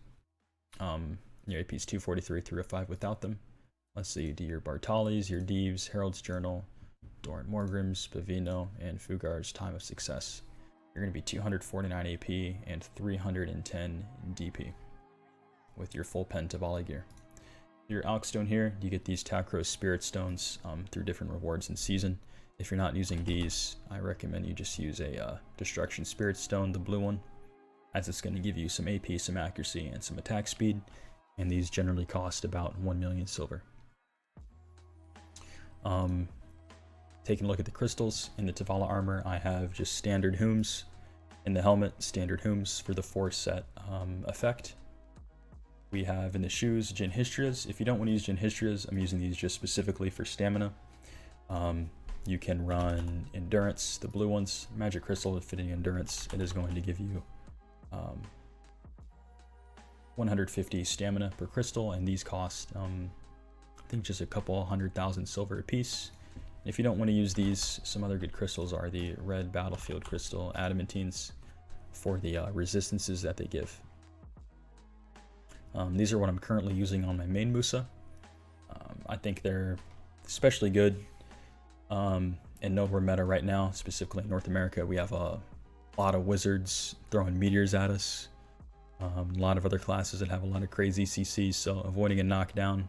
[SPEAKER 1] your AP is 243 through a 5 without them. Let's say you do your Bartali's, your Deeves, Herald's Journal, Doran Morgrim's, Pavino, and Fugar's Time of Success. You're going to be 249 AP and 310 DP with your full pen Tavala gear. Your Alkstone here, you get these Takros Spirit Stones through different rewards in season. If you're not using these, I recommend you just use a Destruction Spirit Stone, the blue one, as it's going to give you some AP, some accuracy, and some attack speed, and these generally cost about 1 million silver. Taking a look at the crystals in the Tavala armor, I have just standard Hooms. In the helmet, standard Hooms for the 4-set effect. We have in the shoes Jin Hystrias. If you don't want to use Jin Hystrias, I'm using these just specifically for stamina. You can run Endurance, the blue ones. Magic Crystal with fitting Endurance. It is going to give you 150 stamina per crystal, and these cost I think just a couple 100,000 silver a piece. If you don't want to use these, some other good crystals are the red battlefield crystal adamantines for the resistances that they give. These are what I'm currently using on my main Musa. I think they're especially good in Nova meta right now, specifically in North America. We have a lot of wizards throwing meteors at us. A lot of other classes that have a lot of crazy CCs, so avoiding a knockdown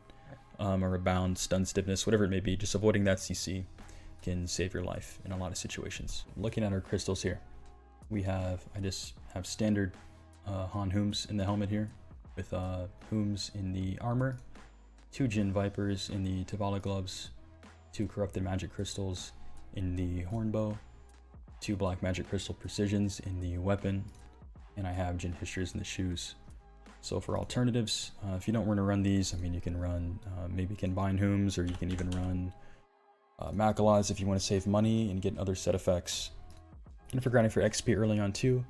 [SPEAKER 1] or a bound, stun stiffness, whatever it may be, just avoiding that CC can save your life in a lot of situations. Looking at our crystals here, I just have standard Han Hooms in the helmet here, with Hooms in the armor, 2 Jin Vipers in the Tavala gloves, 2 Corrupted Magic Crystals in the Hornbow, 2 Black Magic Crystal Precisions in the weapon, and I have Jin Hystrias in the shoes. So for alternatives, if you don't want to run these, I mean, you can run maybe Combine Hooms, or you can even run Makulas if you want to save money and get other set effects. And if you're grinding for XP early on too,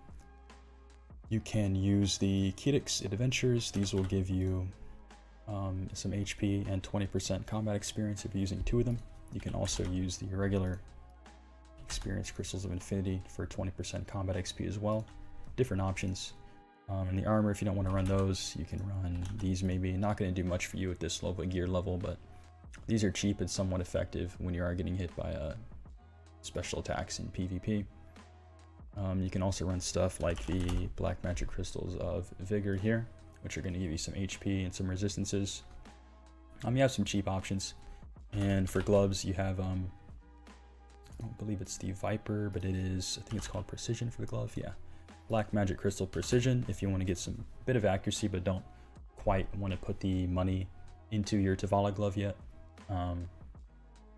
[SPEAKER 1] you can use the Kedix Adventures. These will give you some HP, and 20% combat experience if you're using 2 of them. You can also use the regular experience crystals of infinity for 20% combat XP as well. Different options. And the armor, if you don't want to run those, you can run these maybe. Not going to do much for you at this low of a gear level, but these are cheap and somewhat effective when you are getting hit by special attacks in PvP. You can also run stuff like the black magic crystals of vigor here, which are going to give you some HP and some resistances. You have some cheap options. And for gloves, you have, I don't believe it's the Viper, but it is, I think it's called Precision for the glove. Yeah. Black Magic Crystal Precision if you want to get some bit of accuracy, but don't quite want to put the money into your Tavala glove yet.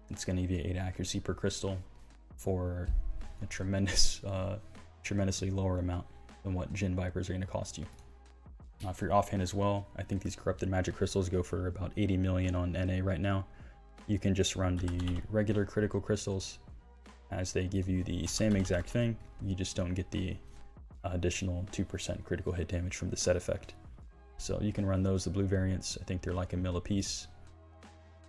[SPEAKER 1] It's going to give you 8 accuracy per crystal for a tremendously lower amount than what Jin Vipers are going to cost you. For your offhand as well, I think these corrupted magic crystals go for about 80 million on NA right now. You can just run the regular critical crystals as they give you the same exact thing. You just don't get the additional 2% critical hit damage from the set effect. So you can run those, the blue variants. I think they're like a mil a piece.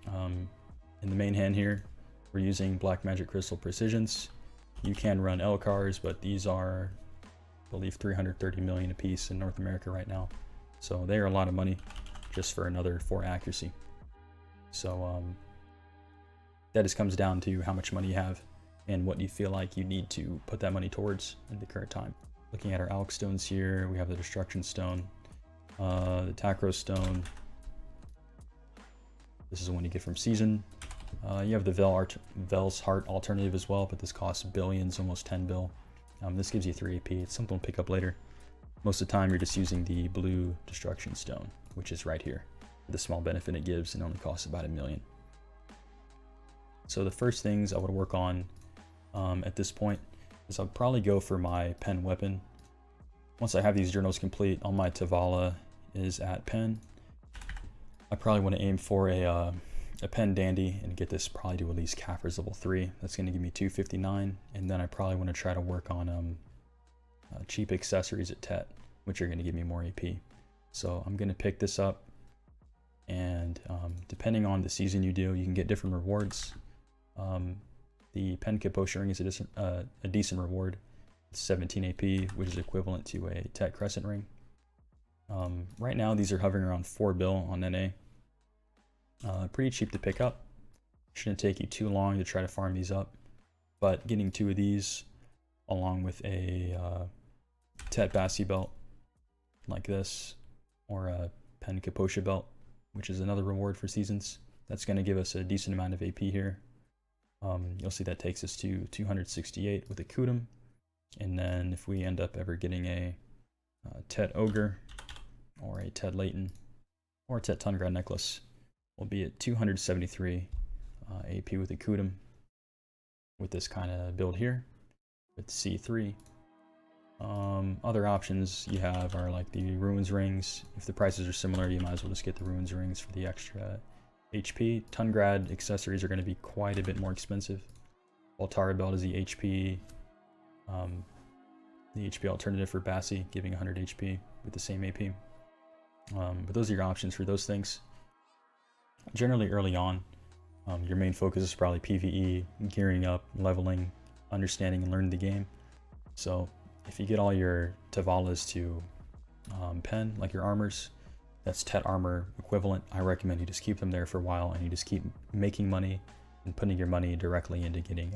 [SPEAKER 1] In the main hand here, we're using Black Magic Crystal Precisions. You can run Elixirs, but these are, I believe, 330 million a piece in North America right now. So they are a lot of money just for another 4 accuracy. So that just comes down to how much money you have and what you feel like you need to put that money towards in the current time. Looking at our Alch stones here, we have the Destruction Stone, the Tacro Stone. This is the one you get from Season. You have the Vel's Heart alternative as well, but this costs billions, almost 10 bill. This gives you 3 AP. It's something we'll pick up later. Most of the time, you're just using the blue Destruction Stone, which is right here. The small benefit it gives and only costs about 1 million. So the first things I would work on at this point is I'll probably go for my pen weapon. Once I have these journals complete, all my Tavala is at pen. I probably want to aim for a pen dandy and get this probably to at least Kaffir's level 3. That's going to give me 259, and then I probably want to try to work on cheap accessories at Tet, which are going to give me more AP. So I'm going to pick this up, and depending on the season you do, you can get different rewards. The Pen Kaposha ring is a decent reward. It's 17 AP, which is equivalent to a Tet Crescent ring. Right now, these are hovering around 4 bill on NA. Pretty cheap to pick up. Shouldn't take you too long to try to farm these up. But getting 2 of these, along with a Tet Bassi belt like this, or a Pen Kaposha belt, which is another reward for seasons, that's going to give us a decent amount of AP here. You'll see that takes us to 268 with a Kudum. And then if we end up ever getting a Tet Ogre, or a Tet Leighton, or a Tet Tungrad necklace, we'll be at 273 AP with a Kudum with this kind of build here with C3. Other options you have are like the Ruins rings. If the prices are similar, you might as well just get the Ruins rings for the extra HP. Tungrad accessories are going to be quite a bit more expensive. Altara belt is the HP alternative for Bassi, giving 100 HP with the same AP. But those are your options for those things. Generally early on, your main focus is probably PvE, gearing up, leveling, understanding and learning the game. So if you get all your Tavalas to pen, like your armors, that's Tet armor equivalent, I recommend you just keep them there for a while and you just keep making money and putting your money directly into getting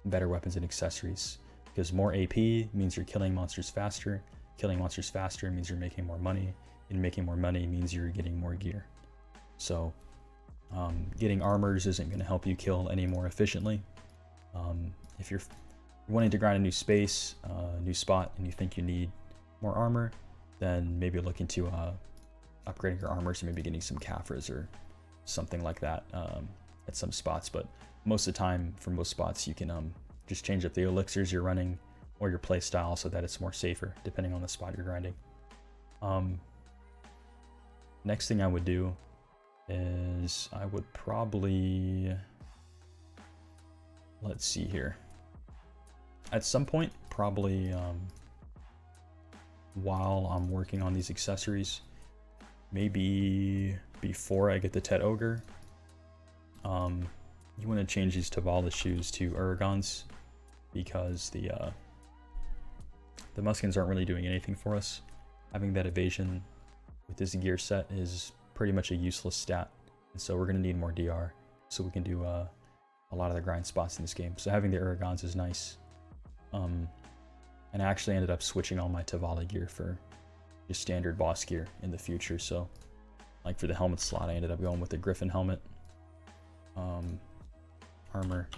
[SPEAKER 1] better weapons and accessories. Because more AP means you're killing monsters faster. Killing monsters faster means you're making more money. And making more money means you're getting more gear. So getting armors isn't going to help you kill any more efficiently. If you're wanting to grind a new space, new spot, and you think you need more armor, then maybe look into upgrading your armors and maybe getting some Kaffir's or something like that at some spots. But most of the time, for most spots, you can just change up the elixirs you're running or your play style so that it's more safer depending on the spot you're grinding. Next thing I would do is I would probably, let's see here. At some point, probably while I'm working on these accessories, maybe before I get the Tet Ogre, you want to change these Tavalla shoes to Uragons, because the Muskins aren't really doing anything for us. Having that evasion with this gear set is pretty much a useless stat, and so we're going to need more DR so we can do a lot of the grind spots in this game. So having the Uragons is nice. And I actually ended up switching all my Tavalla gear for just standard boss gear in the future. So like for the helmet slot, I ended up going with the Griffin helmet, armor,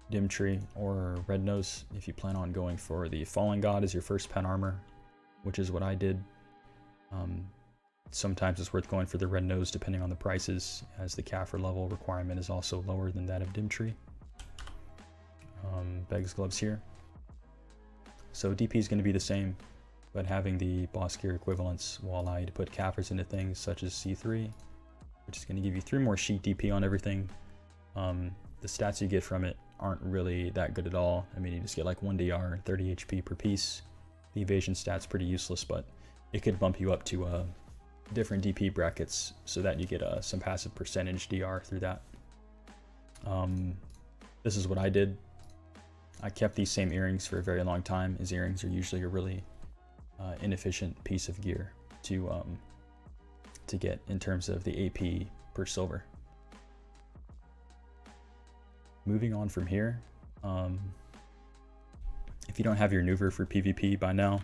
[SPEAKER 1] dim tree, or red nose if you plan on going for the Fallen God as your first pen armor, which is what I did. Sometimes it's worth going for the red nose depending on the prices, as the Kaffir level requirement is also lower than that of dim tree. Beg's gloves here. So DP is going to be the same, but having the boss gear equivalents will allow you to put Kaffirs into things such as C3, which is going to give you 3 more sheet DP on everything. The stats you get from it aren't really that good at all. I mean, you just get like 1 DR and 30 HP per piece. The evasion stat's pretty useless, but it could bump you up to different DP brackets so that you get some passive percentage DR through that. This is what I did. I kept these same earrings for a very long time, as earrings are usually a really inefficient piece of gear to get in terms of the AP per silver. Moving on from here, if you don't have your Nuver for PvP by now,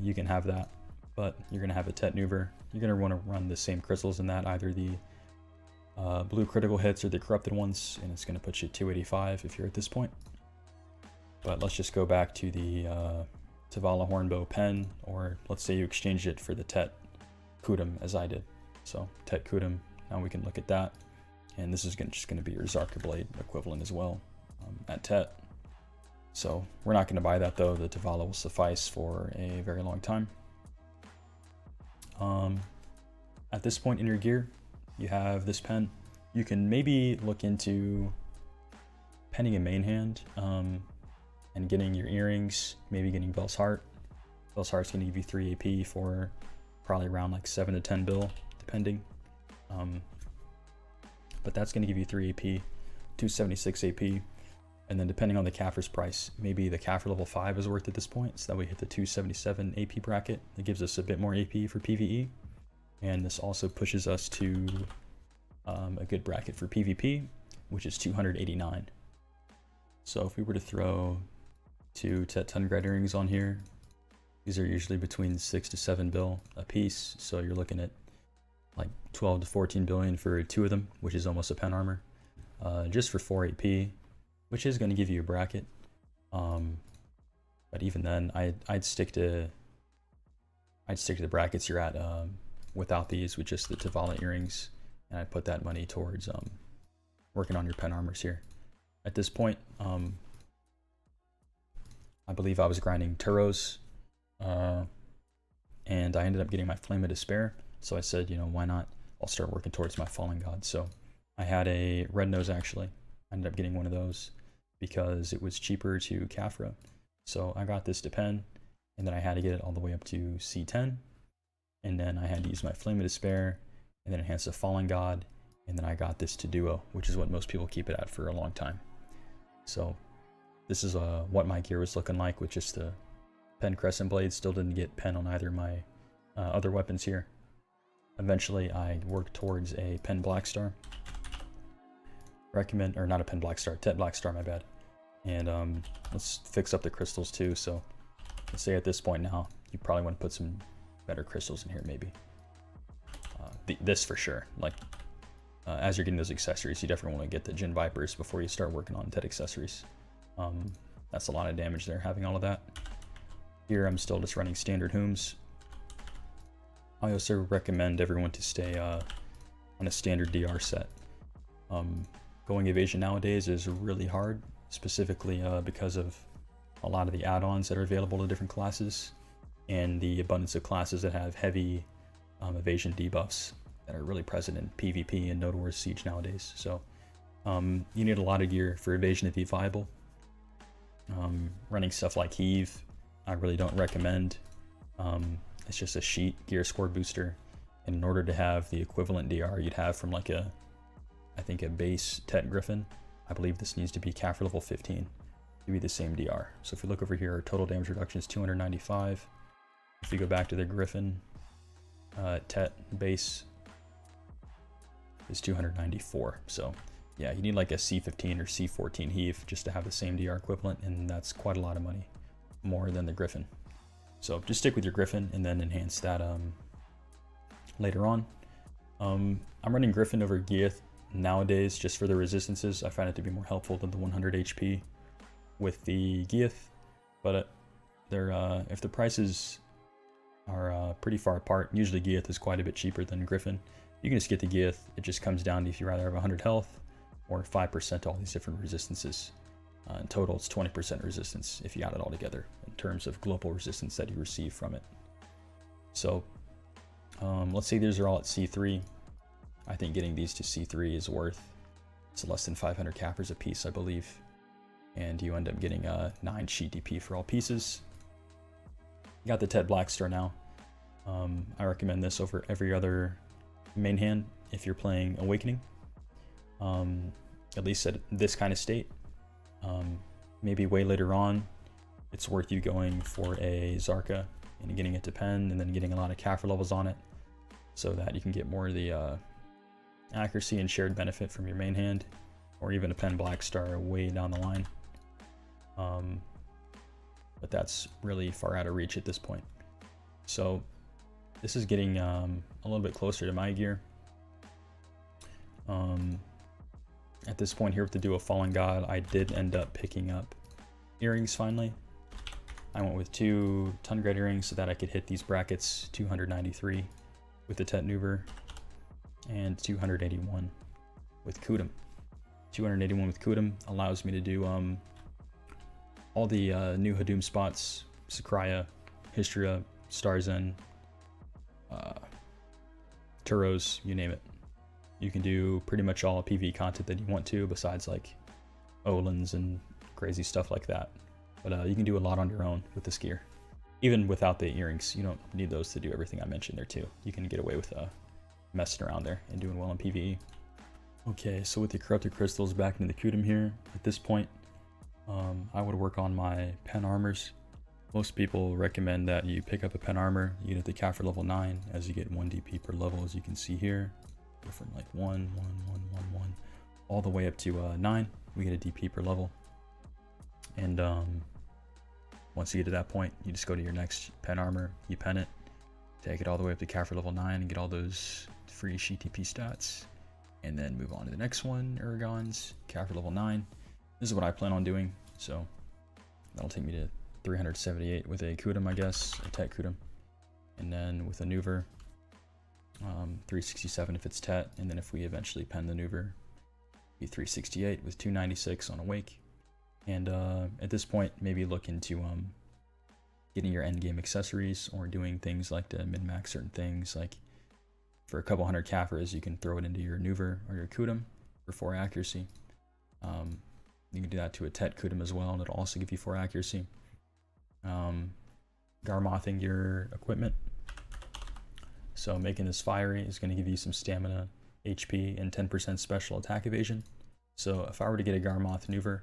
[SPEAKER 1] you can have that, but you're going to have a Tet Nuver. You're going to want to run the same crystals in that, either the blue critical hits or the corrupted ones, and it's going to put you at 285 if you're at this point. But let's just go back to the Tavalla Hornbow pen, or let's say you exchange it for the Tet Kudum as I did. So Tet Kudum, now we can look at that. And this is just going to be your Zarka Blade equivalent as well at Tet. So we're not going to buy that though. The Tavalla will suffice for a very long time. At this point in your gear, you have this pen. You can maybe look into penning a main hand and getting your earrings, maybe getting Bell's Heart. Bell's Heart's going to give you 3 AP for probably around like 7 to 10 bill, depending. But that's going to give you 3 AP, 276 AP, and then depending on the Kaffir's price, maybe the Kaffir level 5 is worth at this point, so that we hit the 277 AP bracket. It gives us a bit more AP for PvE, and this also pushes us to a good bracket for PvP, which is 289. So if we were to throw 2 Tet Tungrat earrings on here, these are usually between 6 to 7 bill a piece, so you're looking at like 12 to 14 billion for 2 of them, which is almost a pen armor, just for 4 AP, which is going to give you a bracket. But even then, I'd stick to the brackets you're at without these, with just the Tavalla earrings, and I'd put that money towards working on your pen armors here. At this point, I believe I was grinding Turos, and I ended up getting my Flame of Despair. So I said, you know, why not? I'll start working towards my Fallen God. So I had a red nose actually. I ended up getting one of those because it was cheaper to Kaffir. So I got this to pen, and then I had to get it all the way up to C10. And then I had to use my Flame of Despair, and then enhance the Fallen God. And then I got this to duo, which is what most people keep it at for a long time. So this is what my gear was looking like with just the pen Crescent Blade. Still didn't get pen on either of my other weapons here. Eventually, I worked towards a pen Blackstar. Recommend, or not a pen Blackstar, Tet Blackstar, my bad. And let's fix up the crystals too. So let's say at this point now, you probably want to put some better crystals in here, maybe. This for sure. Like, as you're getting those accessories, you definitely want to get the Jin Vipers before you start working on Tet accessories. That's a lot of damage there, having all of that. Here, I'm still just running standard Hooms. I also recommend everyone to stay on a standard DR set. Going evasion nowadays is really hard, specifically because of a lot of the add-ons that are available to different classes, and the abundance of classes that have heavy evasion debuffs that are really present in PvP and Node Wars Siege nowadays. So you need a lot of gear for evasion to be viable. Running stuff like Heave, I really don't recommend. It's just a sheet gear score booster. And in order to have the equivalent DR you'd have from like a, I think a base Tet Griffin, I believe this needs to be Kaffir level 15 to be the same DR. So if you look over here, total damage reduction is 295. If you go back to the Griffin, Tet base is 294. So yeah, you need like a C15 or C14 heave just to have the same DR equivalent, and that's quite a lot of money, more than the Griffin. So just stick with your Griffin and then enhance that later on. I'm running Griffin over Geath nowadays just for the resistances. I find it to be more helpful than the 100 HP with the Geath, but if the prices are pretty far apart, usually Geath is quite a bit cheaper than Griffin. You can just get the Geath. It just comes down to if you rather have 100 health or 5% all these different resistances. In total, it's 20% resistance if you add it all together in terms of global resistance that you receive from it. So let's say these are all at C3. I think getting these to C3 is worth, it's less than 500 Kaffers a piece, I believe. And you end up getting 9 sheet DP for all pieces. You got the Tet Blackstar now. I recommend this over every other main hand if you're playing Awakening. At least at this kind of state. Maybe way later on, it's worth you going for a Zarka and getting it to pen and then getting a lot of Kaffir levels on it so that you can get more of the accuracy and shared benefit from your main hand, or even a pen Blackstar way down the line. But that's really far out of reach at this point. So this is getting a little bit closer to my gear. At this point here with the Duo Fallen God, I did end up picking up earrings finally. I went with 2 ton grade earrings so that I could hit these brackets 293 with the Tet Nuver and 281 with Kudum. 281 with Kudum allows me to do all the new Hadum spots, Sakraya, Hystria, Starzen, Turos, you name it. You can do pretty much all PvE content that you want to, besides like Olins and crazy stuff like that. But you can do a lot on your own with this gear. Even without the earrings, you don't need those to do everything I mentioned there too. You can get away with messing around there and doing well in PvE. Okay, so with the Corrupted Crystals back into the Kudum here, at this point, I would work on my pen armors. Most people recommend that you pick up a pen armor, you get the Kaffir level 9, as you get 1 DP per level, as you can see here. Go from like 1, 1, 1, 1, 1, all the way up to 9. We get a DP per level. And once you get to that point, you just go to your next pen armor, you pen it, take it all the way up to Kaffir level 9 and get all those free sheet DP stats. And then move on to the next one, Uragons, Kaffir level 9. This is what I plan on doing, so that'll take me to 378 with a Kudum, I guess, a Tet Kudum. And then with a Nuver, 367 if it's Tet, and then if we eventually pen the Nuver, be 368 with 296 on Awake. And at this point, maybe look into getting your endgame accessories or doing things like to min-max certain things. Like for a couple hundred Kaffers, you can throw it into your Nuver or your Kudum for 4 accuracy. You can do that to a Tet Kudum as well, and it'll also give you 4 accuracy. Garmothing your equipment. So making this fiery is going to give you some stamina, HP, and 10% special attack evasion. So if I were to get a Garmoth Nuver,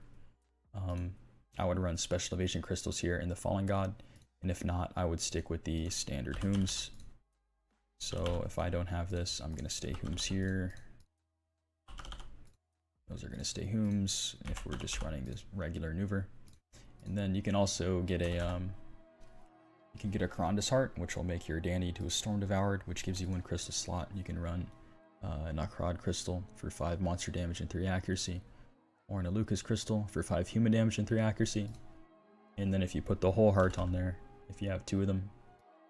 [SPEAKER 1] I would run special evasion crystals here in the Fallen God, and if not, I would stick with the standard Hooms. So if I don't have this, I'm going to stay Hooms here. Those are going to stay Hooms if we're just running this regular Nuver. And then you can also get a Karandus Heart, which will make your Dandy to a Storm Devoured, which gives you 1 crystal slot. You can run an Akrod Crystal for 5 monster damage and 3 accuracy, or an Elixirs Crystal for 5 human damage and 3 accuracy. And then if you put the whole heart on there, if you have 2 of them,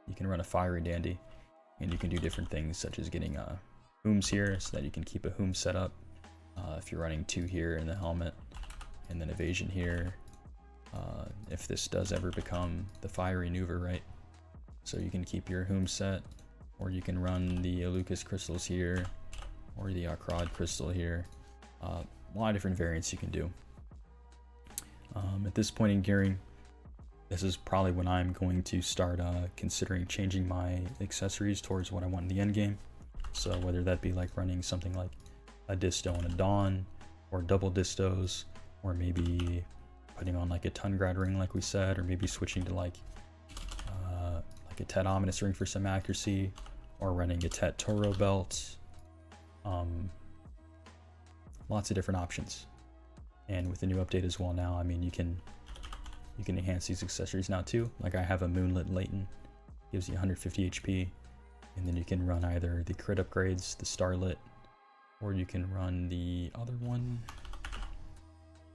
[SPEAKER 1] you can run a Fiery Dandy, and you can do different things such as getting Hooms here so that you can keep a Hoom set up. If you're running 2 here in the helmet, and then evasion here, if this does ever become the Fiery Nuver, right? So you can keep your Hoom set, or you can run the Elixirs crystals here, or the Akrod crystal here. A lot of different variants you can do. At this point in gearing, this is probably when I'm going to start considering changing my accessories towards what I want in the end game. So whether that be like running something like a disto and a dawn, or double distos, or maybe putting on like a Tungrad ring like we said, or maybe switching to like a Tet Ominous ring for some accuracy, or running a Tet Toro belt. Lots of different options. And with the new update as well now, I mean, you can enhance these accessories now too. Like I have a Moonlit Leighton, gives you 150 HP, and then you can run either the crit upgrades, the Starlit, or you can run the other one,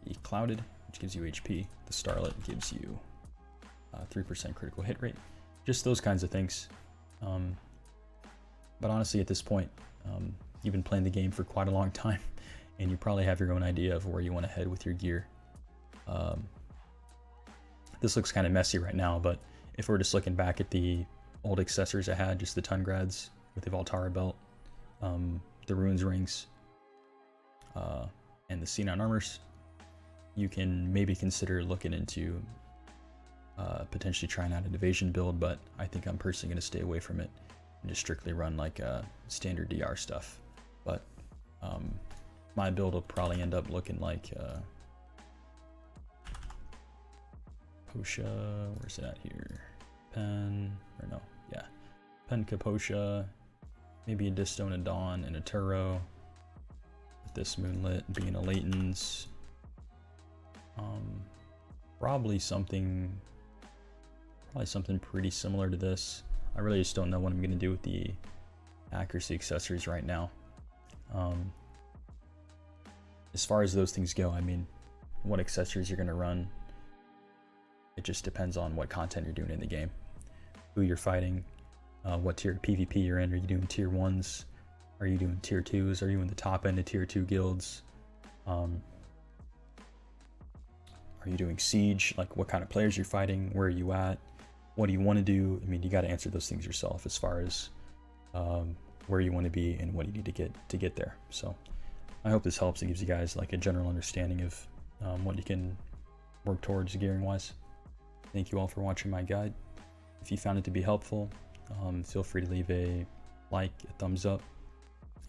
[SPEAKER 1] the Clouded, which gives you HP. The Starlit gives you 3% critical hit rate. Just those kinds of things. But honestly, at this point, you've been playing the game for quite a long time, and you probably have your own idea of where you want to head with your gear. This looks kind of messy right now, but if we're just looking back at the old accessories I had, just the Tungrads with the Voltara belt, the Ruins rings, and the C9 armors, you can maybe consider looking into potentially trying out an evasion build, but I think I'm personally going to stay away from it and just strictly run like standard DR stuff. But my build will probably end up looking like Posha, where's it at here? Pen, or no, yeah, Pen Kaposha, maybe a Disto and a Dawn and a Turo, with this Moonlit being a Leighton's. Probably something pretty similar to this. I really just don't know what I'm going to do with the accuracy accessories right now. As far as those things go, I mean, what accessories you're going to run, it just depends on what content you're doing in the game, who you're fighting, what tier PvP you're in. Are you doing tier 1s? Are you doing tier 2s? Are you in the top end of tier 2 guilds? Are you doing siege? Like, what kind of players you're fighting? Where are you at? What do you want to do? I mean, you got to answer those things yourself as far as where you want to be and what you need to get there. So I hope this helps and gives you guys like a general understanding of what you can work towards gearing wise. Thank you all for watching my guide. If you found it to be helpful, feel free to leave a like, a thumbs up,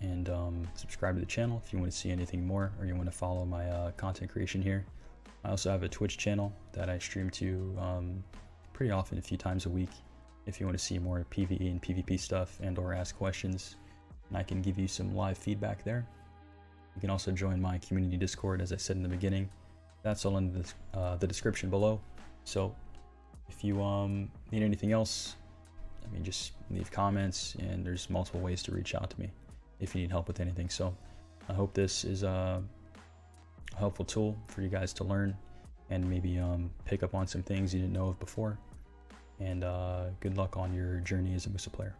[SPEAKER 1] and subscribe to the channel if you want to see anything more, or you want to follow my content creation here. I also have a Twitch channel that I stream to pretty often, a few times a week, if you want to see more PvE and PvP stuff and or ask questions, and I can give you some live feedback there. You can also join my community Discord, as I said in the beginning. That's all in the description below. So if you need anything else, I mean, just leave comments, and there's multiple ways to reach out to me if you need help with anything. So I hope this is a helpful tool for you guys to learn and maybe pick up on some things you didn't know of before. And good luck on your journey as a Musa player.